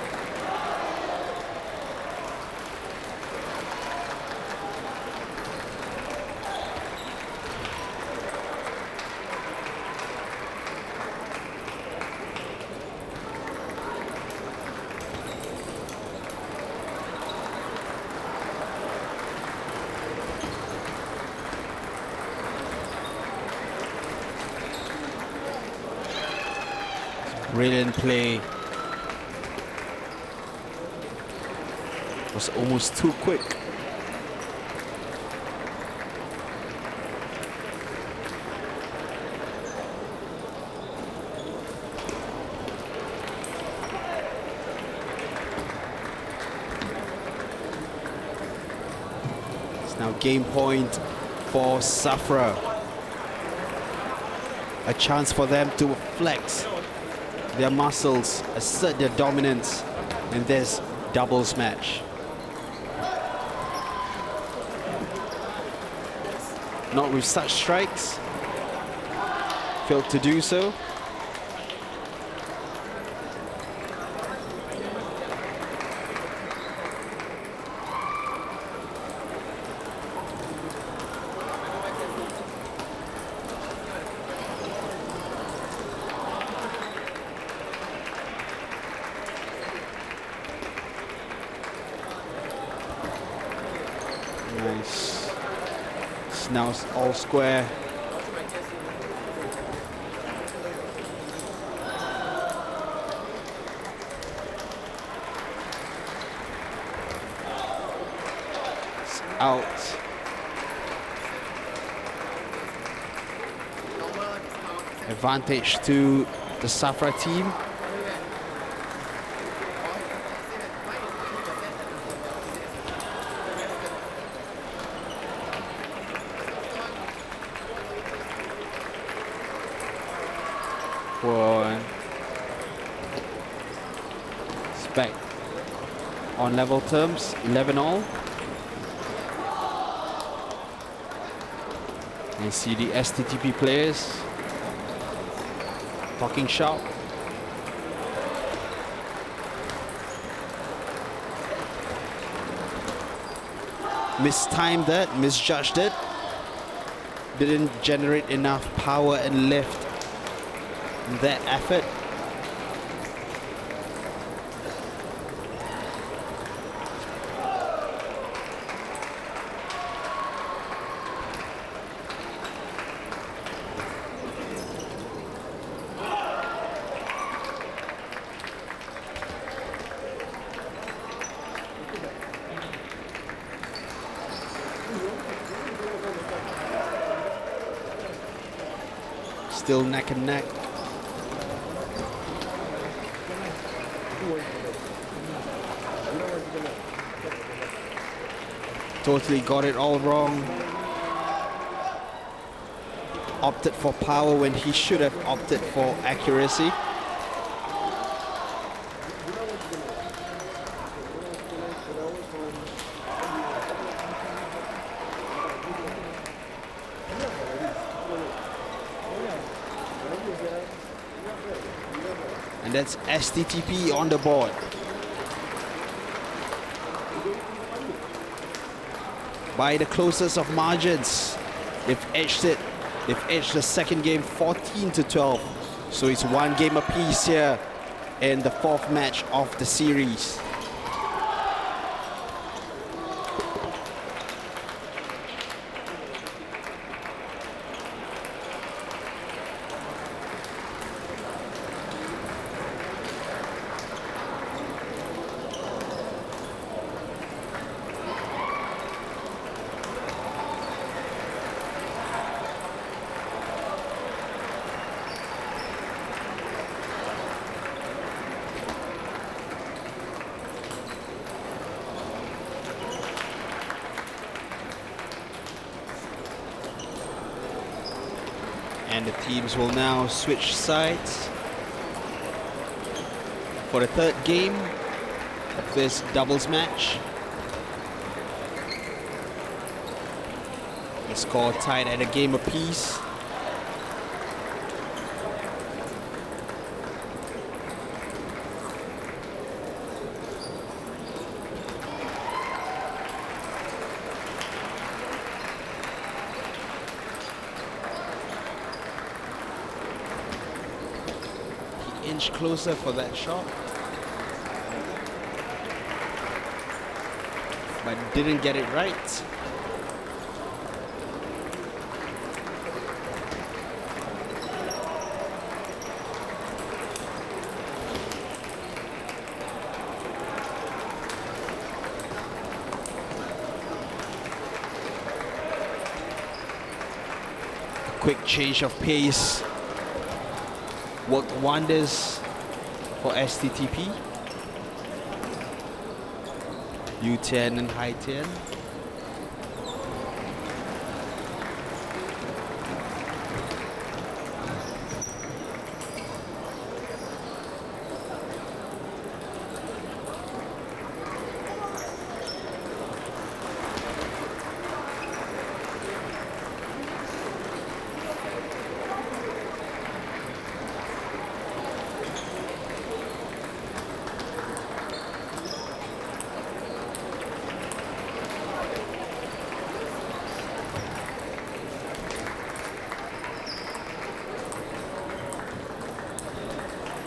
Brilliant play. Was almost too quick. It's now game point for Safra. A chance for them to flex their muscles, assert their dominance in this doubles match. Not with such strikes. Failed to do so. Nice. It's now all square. It's out. Advantage to the Safra team. One. It's back on level terms, 11 all. You see the STTP players talking shop. Mistimed that, misjudged it. Didn't generate enough power and lift in that effort. Still neck and neck. Totally got it all wrong. Opted for power when he should have opted for accuracy. And that's STTP on the board. By the closest of margins, they've edged it. They've edged the second game 14-12. So it's one game apiece here in the fourth match of the series. And the teams will now switch sides for the third game of this doubles match. The score tied at a game apiece. Inch closer for that shot, but didn't get it right. A quick change of pace worked wonders for STTP. U10 and high 10.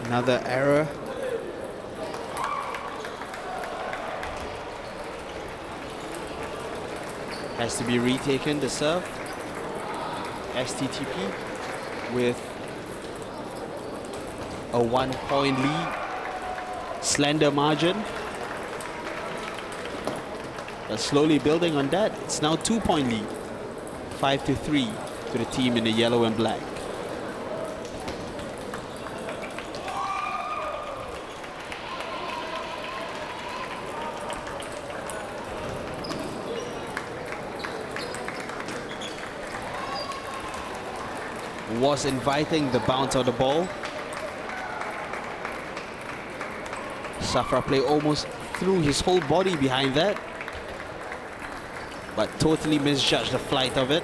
Another error. Has to be retaken, the serve. STTP with a 1-point lead. Slender margin. But slowly building on that. It's now 2-point lead. 5-3 to the team in the yellow and black. Was inviting the bounce of the ball. Safra play almost threw his whole body behind that, but totally misjudged the flight of it.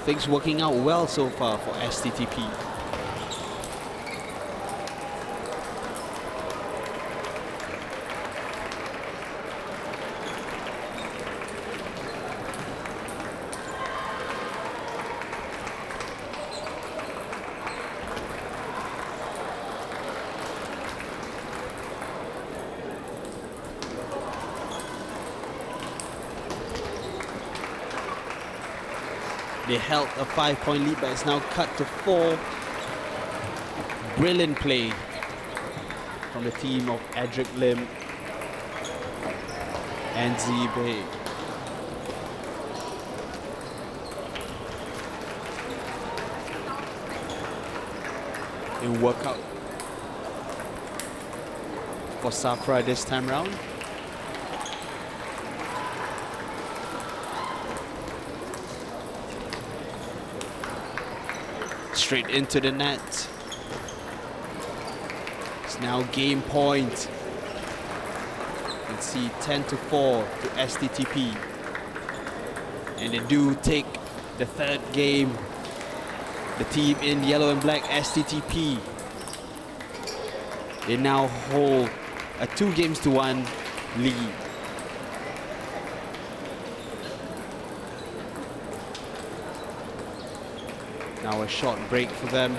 Things working out well so far for STTP. They held a 5-point lead, but it's now cut to 4. Brilliant play from the team of Edric Lim and Zibe. In workout for Safra this time round. Straight into the net. It's now game point. You can see 10-4 to STTP. And they do take the third game. The team in yellow and black, STTP, they now hold a 2-1 lead. Now a short break for them.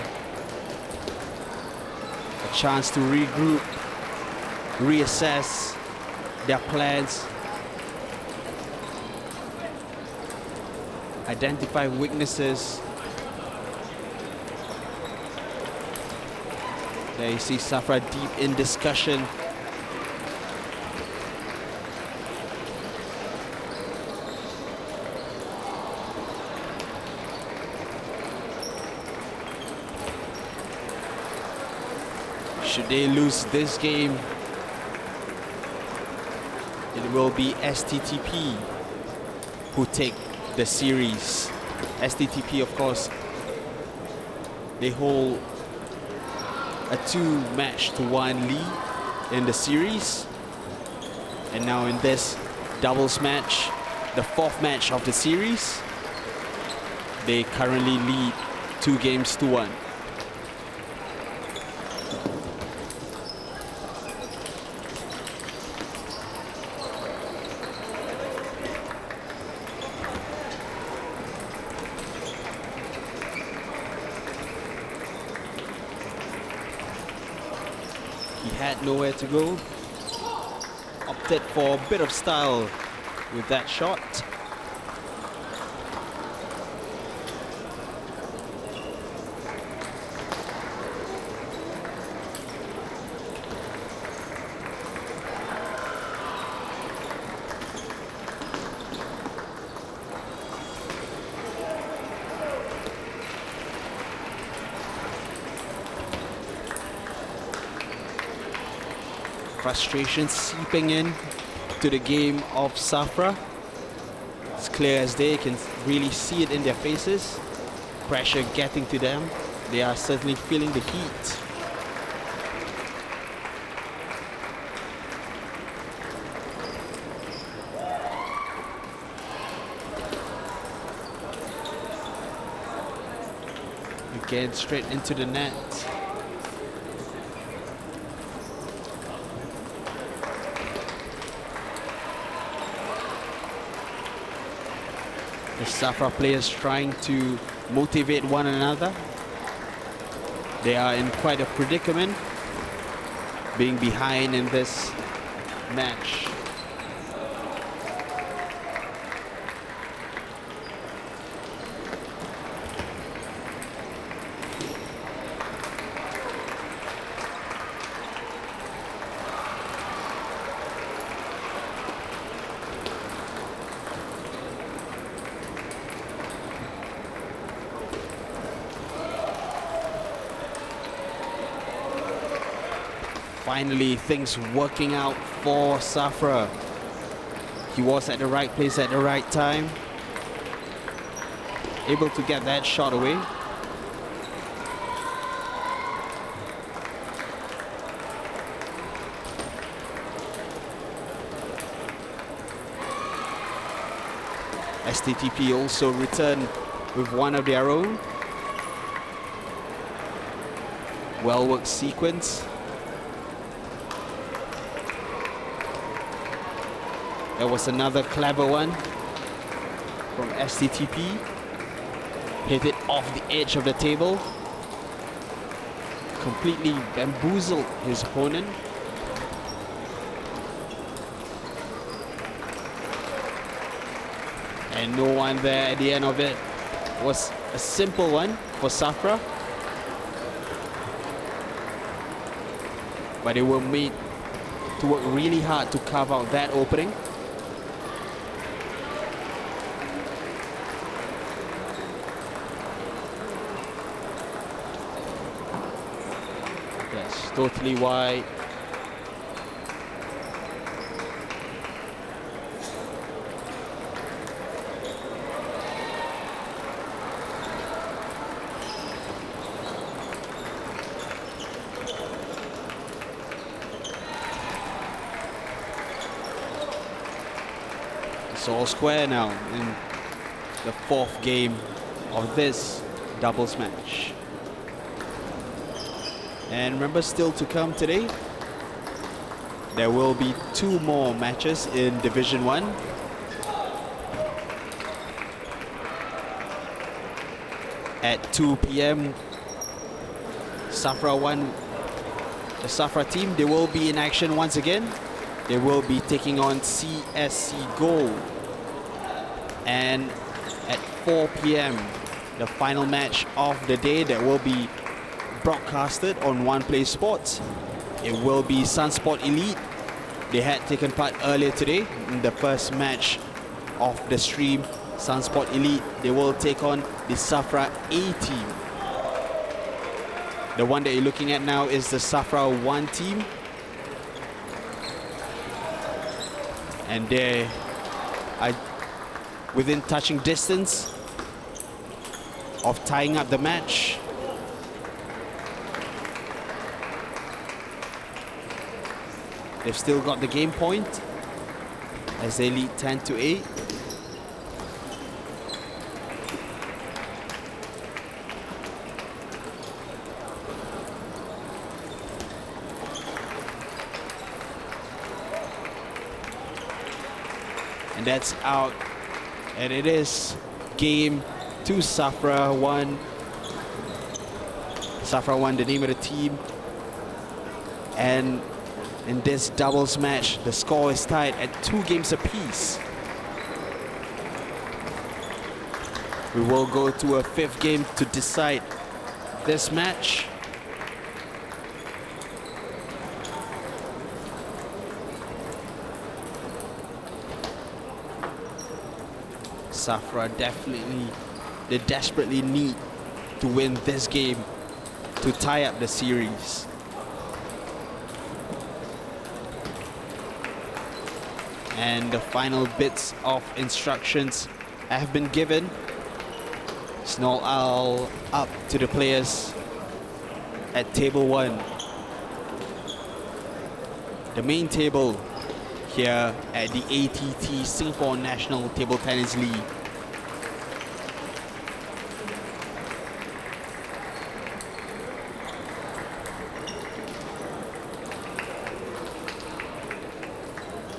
A chance to regroup, reassess their plans, identify weaknesses. There you see Safra deep in discussion. Should they lose this game, it will be STTP who take the series. STTP, of course, they hold a 2-1 lead in the series. And now in this doubles match, the 4th match of the series, they currently lead 2-1. He had nowhere to go. Opted for a bit of style with that shot. Frustration seeping in to the game of Safra. It's clear as day, can really see it in their faces. Pressure getting to them. They are certainly feeling the heat. Again, straight into the net. The Safra players trying to motivate one another. They are in quite a predicament, being behind in this match. Finally, things working out for Safra. He was at the right place at the right time. Able to get that shot away. STTP also returned with one of their own. Well-worked sequence. There was another clever one from STTP. Hit it off the edge of the table. Completely bamboozled his opponent. And no one there at the end of it. Was a simple one for Safra. But they were made to work really hard to carve out that opening. That's totally wide. It's all square now in the fourth game of this doubles match. And remember, still to come today, there will be 2 more matches in Division 1. At 2 p.m, Safra 1, the Safra team, they will be in action once again. They will be taking on CSC Gold. And at 4 p.m, the final match of the day that will be broadcasted on One Play Sports. It will be Sunsport Elite. They had taken part earlier today in the first match of the stream. Sunsport Elite, they will take on the Safra A team. The one that you're looking at now is the Safra 1 team. And they are within touching distance of tying up the match. They've still got the game point as they lead 10-8. And that's out. And it is game 2, Safra 1. Safra 1, the name of the team. And in this doubles match, the score is tied at 2 games apiece. We will go to a 5th game to decide this match. Safra they desperately need to win this game to tie up the series. And the final bits of instructions have been given. It's now all up to the players at table 1. The main table here at the ATT Singapore National Table Tennis League.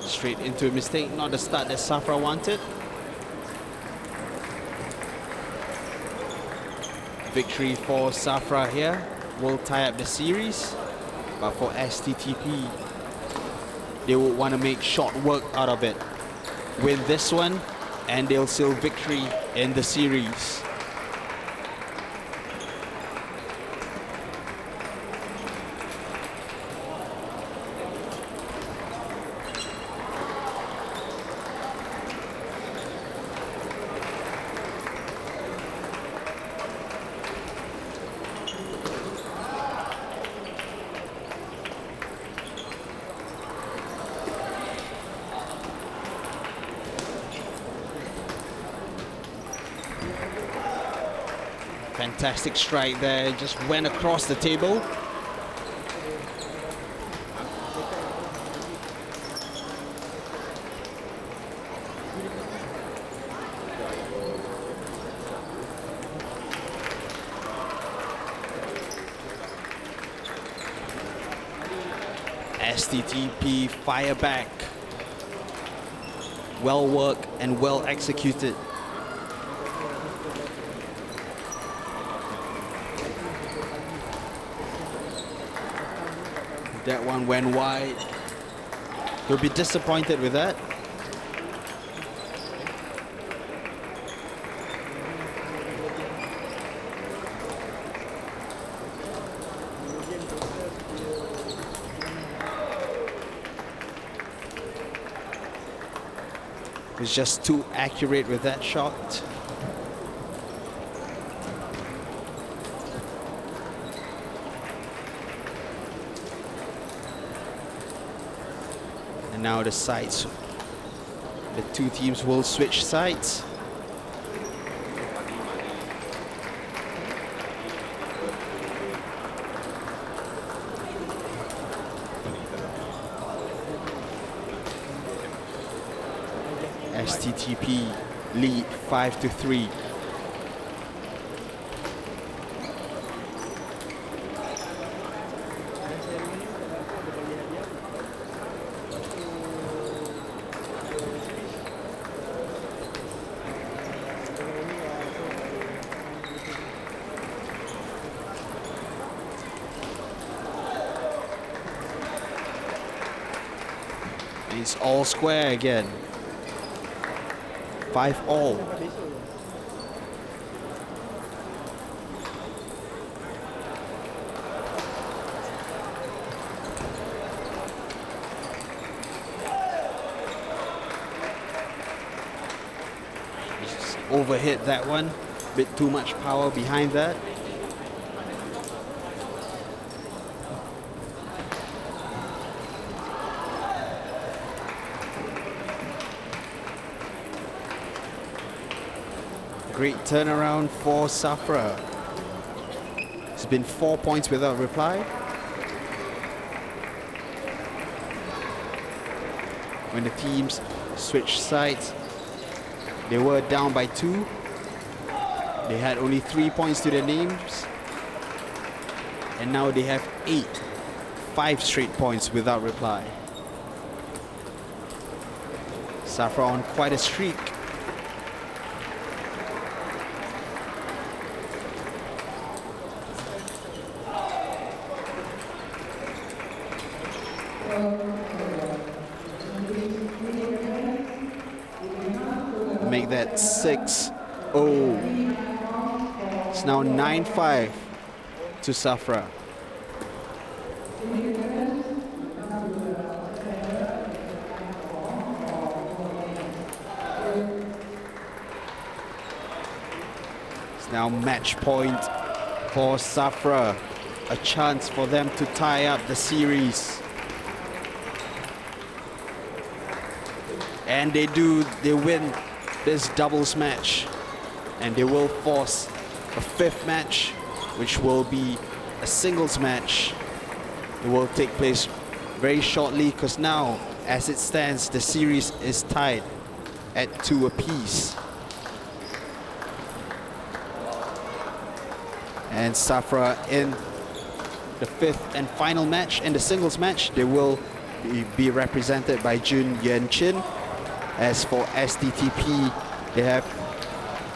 Straight into a mistake, not the start that Safra wanted. Victory for Safra here will tie up the series, but for STTP, they will want to make short work out of it. Win this one, and they'll seal victory in the series. Fantastic strike there, just went across the table. STTP fire back. Well worked and well executed. That one went wide. He'll be disappointed with that. Was just too accurate with that shot. And now the sides, the two teams will switch sides. STTP lead 5-3. It's all square again. 5-all. Just overhit that one. Bit too much power behind that. Great turnaround for Safra. It's been 4 points without reply. When the teams switched sides, they were down by 2. They had only 3 points to their names. And now they have 5 straight points without reply. Safra on quite a streak. Make that 6-0. It's now 9-5 to Safra. It's now match point for Safra. A chance for them to tie up the series. And they do, they win this doubles match. And they will force a 5th match, which will be a singles match. It will take place very shortly because now, as it stands, the series is tied at 2 apiece. And Safra in the 5th and final match, in the singles match, they will be represented by Jun Yen Chin. As for STTP, they have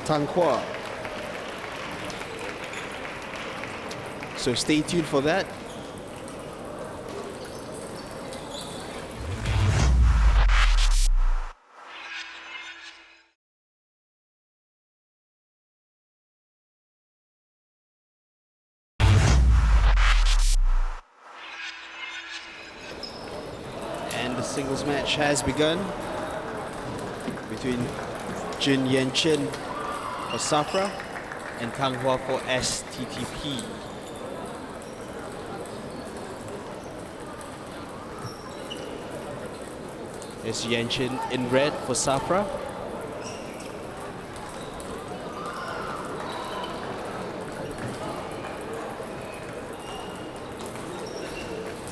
Tang Hua. So stay tuned for that. And the singles match has begun between Jun Yen Chin for Safra and Tang Hua for STTP. There's Yen Chin in red for Safra.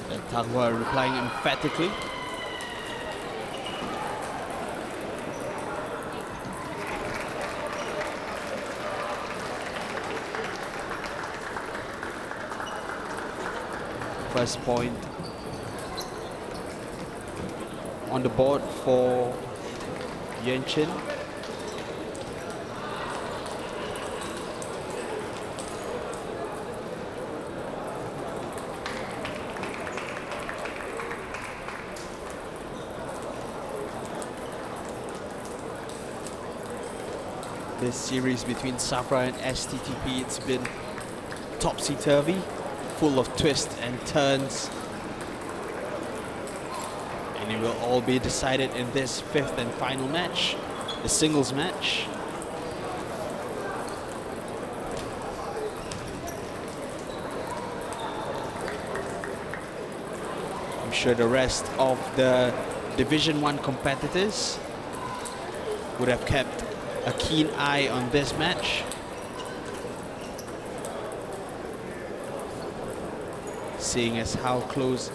And Tang Hua replying emphatically. First point on the board for Yenchin. This series between Safra and STTP, it's been topsy-turvy, full of twists and turns. And it will all be decided in this fifth and final match, the singles match. I'm sure the rest of the Division 1 competitors would have kept a keen eye on this match. Seeing as how close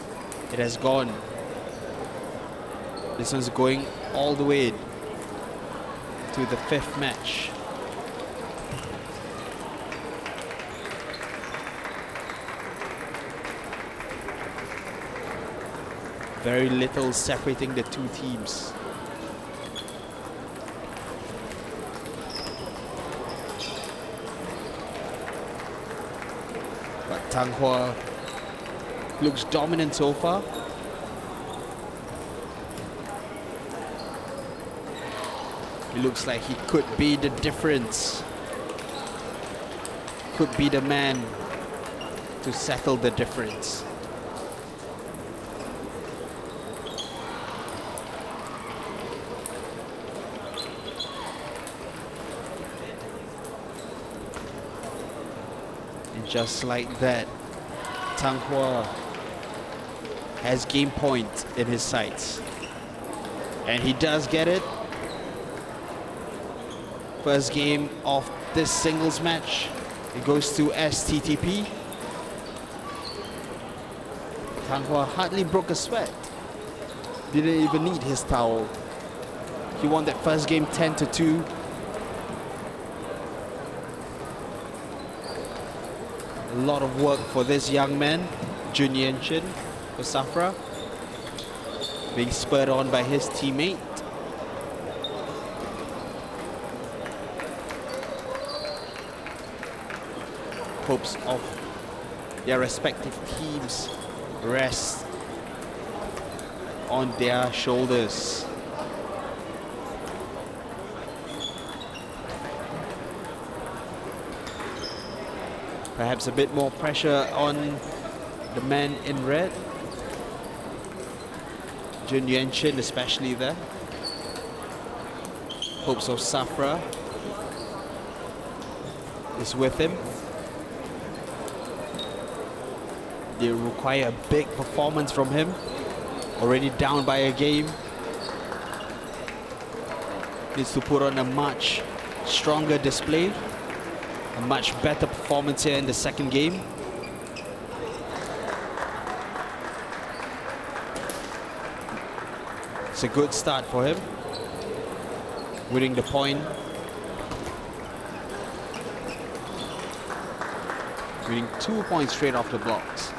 it has gone. This one's going all the way to the fifth match. Very little separating the two teams. But Tang Hua looks dominant so far. He looks like he could be the difference. Could be the man to settle the difference. And just like that, Tang Hua has game point in his sights. And he does get it. First game of this singles match, it goes to STTP. Tang Hua hardly broke a sweat. Didn't even need his towel. He won that first game 10-2. A lot of work for this young man, Jun Yenchin, for Safra. Being spurred on by his teammate. Hopes of their respective teams rest on their shoulders. Perhaps a bit more pressure on the man in red. Jun Yenchin especially there. Hopes of Safra is with him. They require a big performance from him. Already down by a game. Needs to put on a much stronger display. A much better performance here in the second game. It's a good start for him. Winning the point. Winning 2 points straight off the blocks.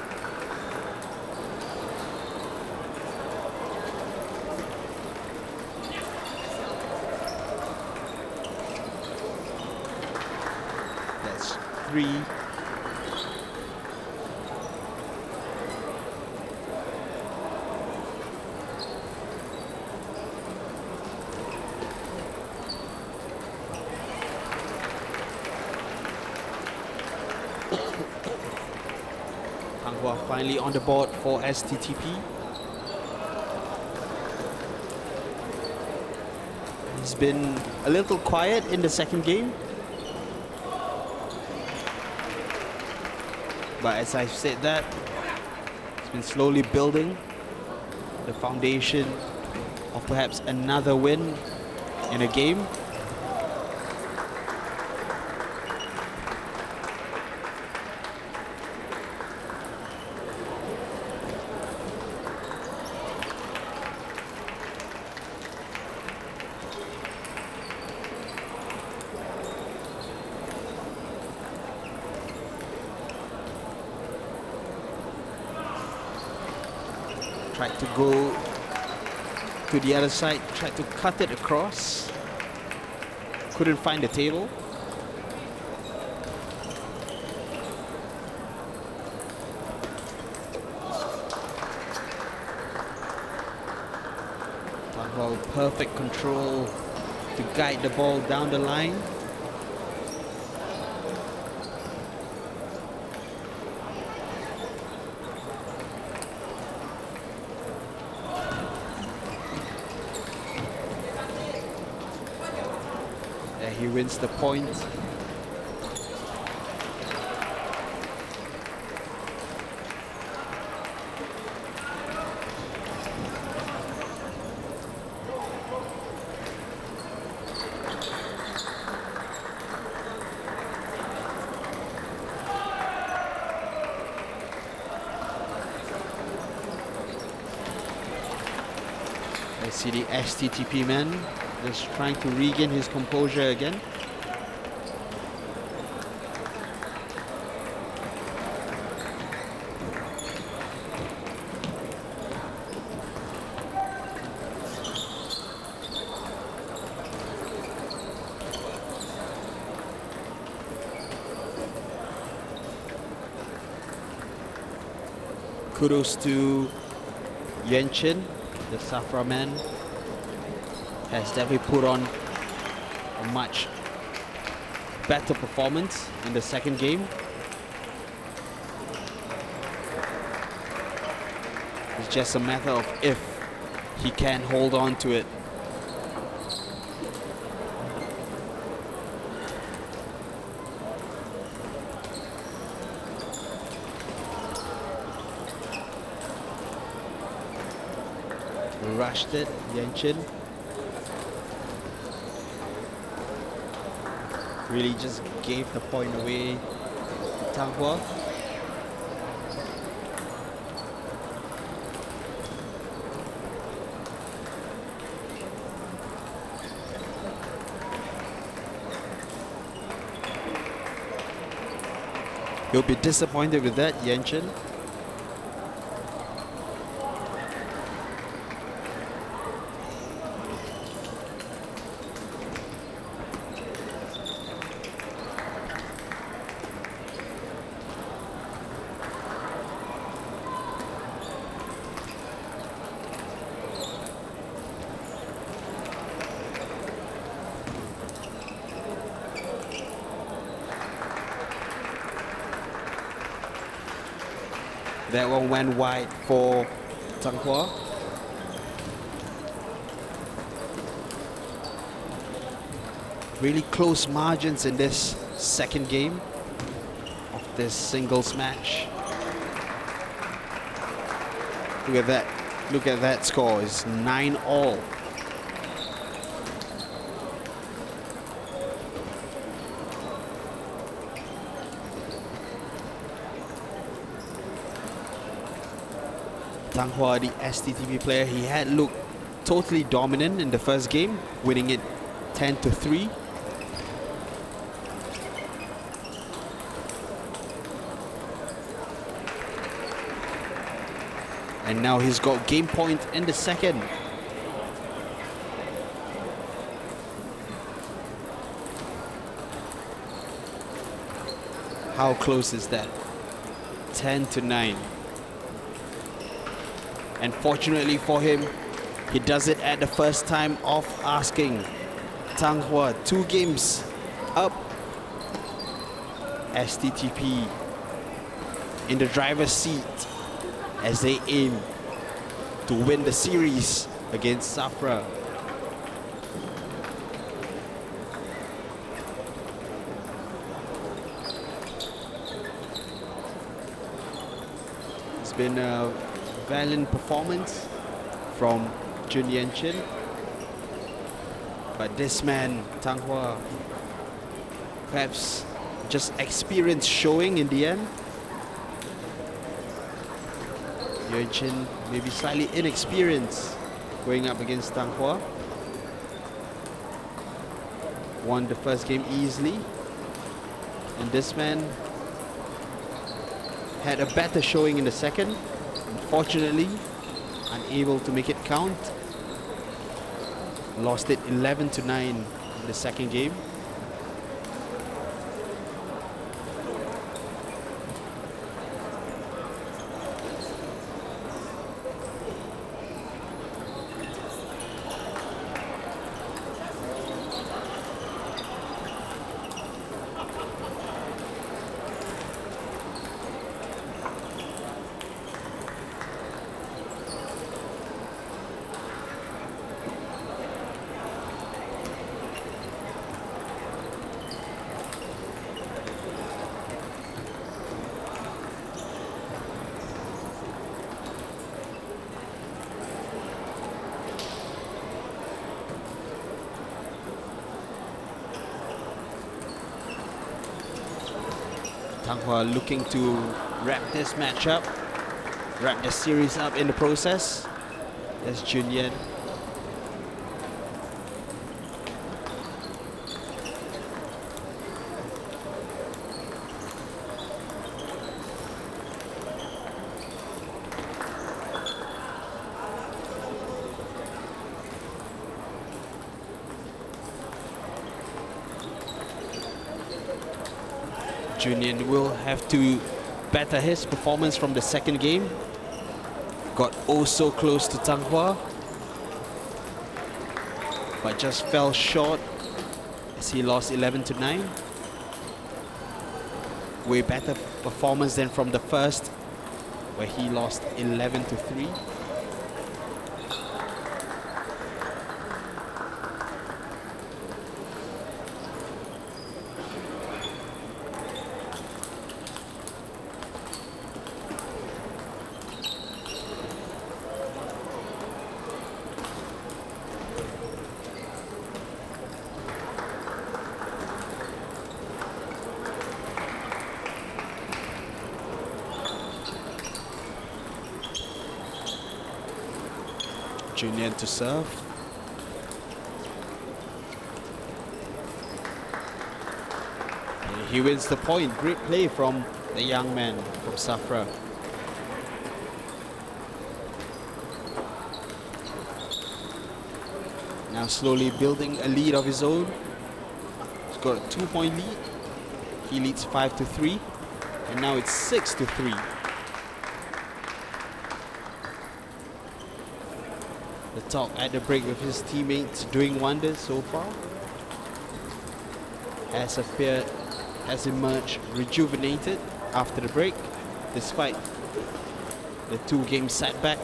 That's 3. Tang Hua finally on the board for STTP. He's been a little quiet in the second game. But as I've said that, it's been slowly building the foundation of perhaps another win in a game. Tried to go to the other side, tried to cut it across. Couldn't find the table. Tang Hua with perfect control to guide the ball down the line. He wins the point. I see the STTP man just trying to regain his composure again. Kudos to Yuan Chin, the Safra man. Has definitely put on a much better performance in the second game. It's just a matter of if he can hold on to it. Rushed it, Yuan Chin. Really just gave the point away to Tang Hua. He'll be disappointed with that, Yuan Chin. That one went wide for Tang Hua. Really close margins in this second game of this singles match. Look at that. Look at that score. It's 9-all. Tang Hua, the STTP player, he had looked totally dominant in the first game, winning it 10-3. And now he's got game point in the second. How close is that? 10-9. And fortunately for him, he does it at the first time of asking. Tang Hua, 2 games up. STTP in the driver's seat as they aim to win the series against Safra. It's been a valiant performance from Jun Yuan Chin, but this man, Tang Hua, perhaps just experience showing in the end. Yuan Chin maybe slightly inexperienced going up against Tang Hua. Won the first game easily, and this man had a better showing in the second. Unfortunately, unable to make it count. Lost it 11-9 in the second game. Tanghua looking to wrap this match up, wrap the series up in the process. There's Junyan. Junyan will have to better his performance from the second game. Got oh so close to Tanghua, but just fell short as he lost 11-9. Way better performance than from the first, where he lost 11-3. Junyan to serve. And he wins the point. Great play from the young man from Safra. Now slowly building a lead of his own. He's got a 2-point lead. He leads 5-3, and now it's 6-3. The talk at the break with his teammates doing wonders so far. Has emerged rejuvenated after the break, despite the 2-game setback.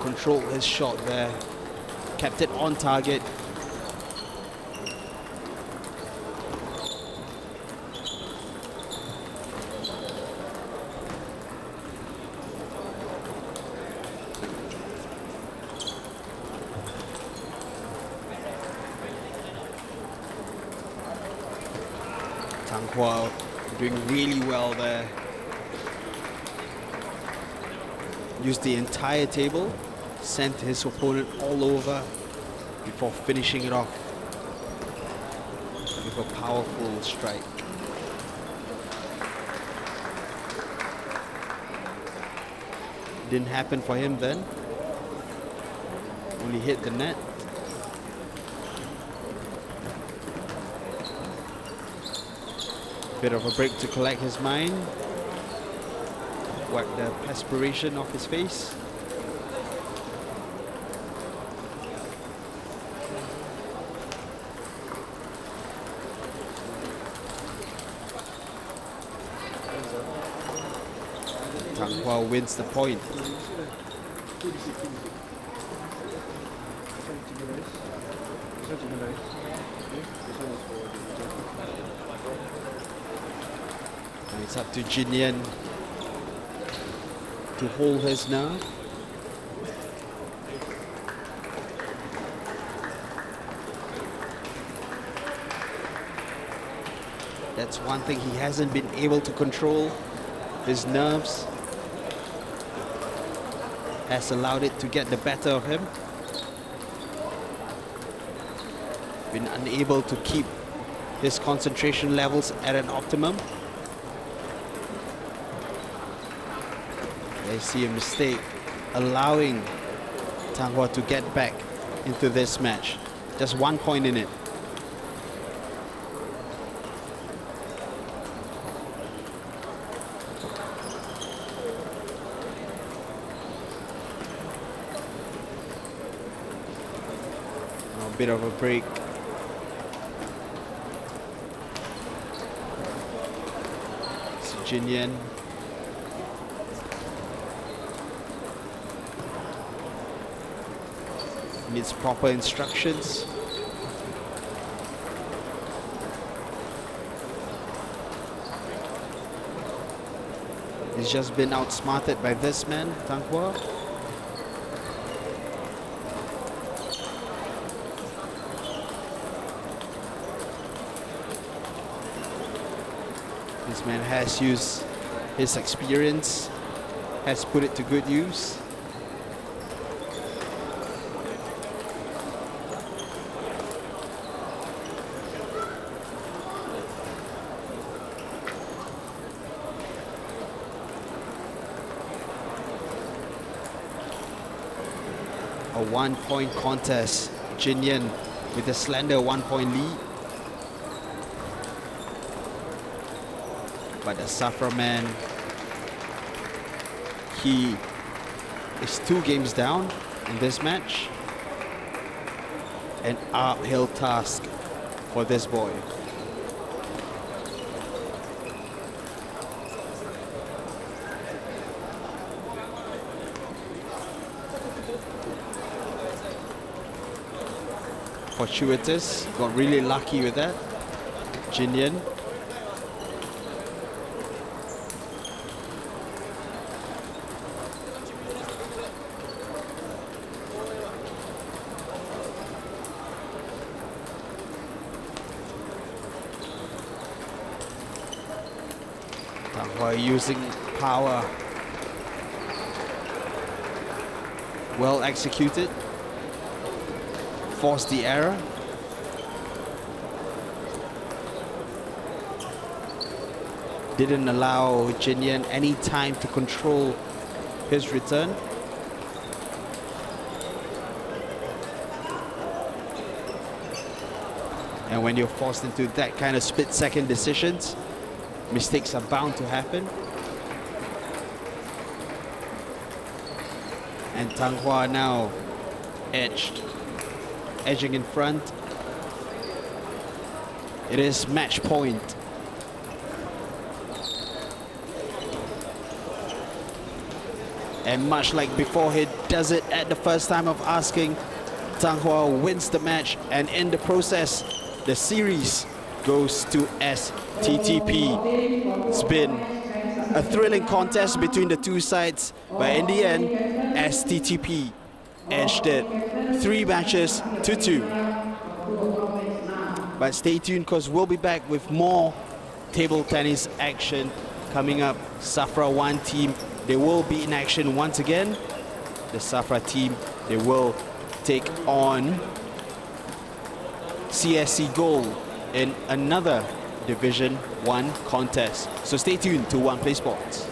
Controlled his shot there, kept it on target. Tanghua doing really well there. Used the entire table, sent his opponent all over before finishing it off with a powerful strike. Didn't happen for him then. Only hit the net. Bit of a break to collect his mind. Wipe the perspiration off his face. Tanghua wins the point. And it's up to Jinyan to hold his nerve. That's one thing he hasn't been able to control. His nerves has allowed it to get the better of him. Been unable to keep his concentration levels at an optimum. I see a mistake allowing Tang Hua to get back into this match. Just 1 point in it. A bit of a break. It's Jin Yan. Needs proper instructions. He's just been outsmarted by this man, Tang Hua. This man has used his experience, has put it to good use. A 1 point contest. Jin Yan with a slender 1 point lead. But the Safra man, he is 2 games down in this match. An uphill task for this boy. Fortuitous, got really lucky with that. Jin Yan. Tang Hua using power. Well executed. Forced the error. Didn't allow Jin Yan any time to control his return. And when you're forced into that kind of split-second decisions, mistakes are bound to happen. And Tang Hua now edging in front. It is match point. And much like before, he does it at the first time of asking. Tang Hua wins the match, and in the process, the series goes to STTP. It's been a thrilling contest between the two sides, but in the end, STTP edged it 3 matches to 2. But stay tuned, because we'll be back with more table tennis action coming up. Safra 1 team, they will be in action once again. The Safra team, they will take on CSC Gold in another Division 1 contest. So stay tuned to One Play Sports.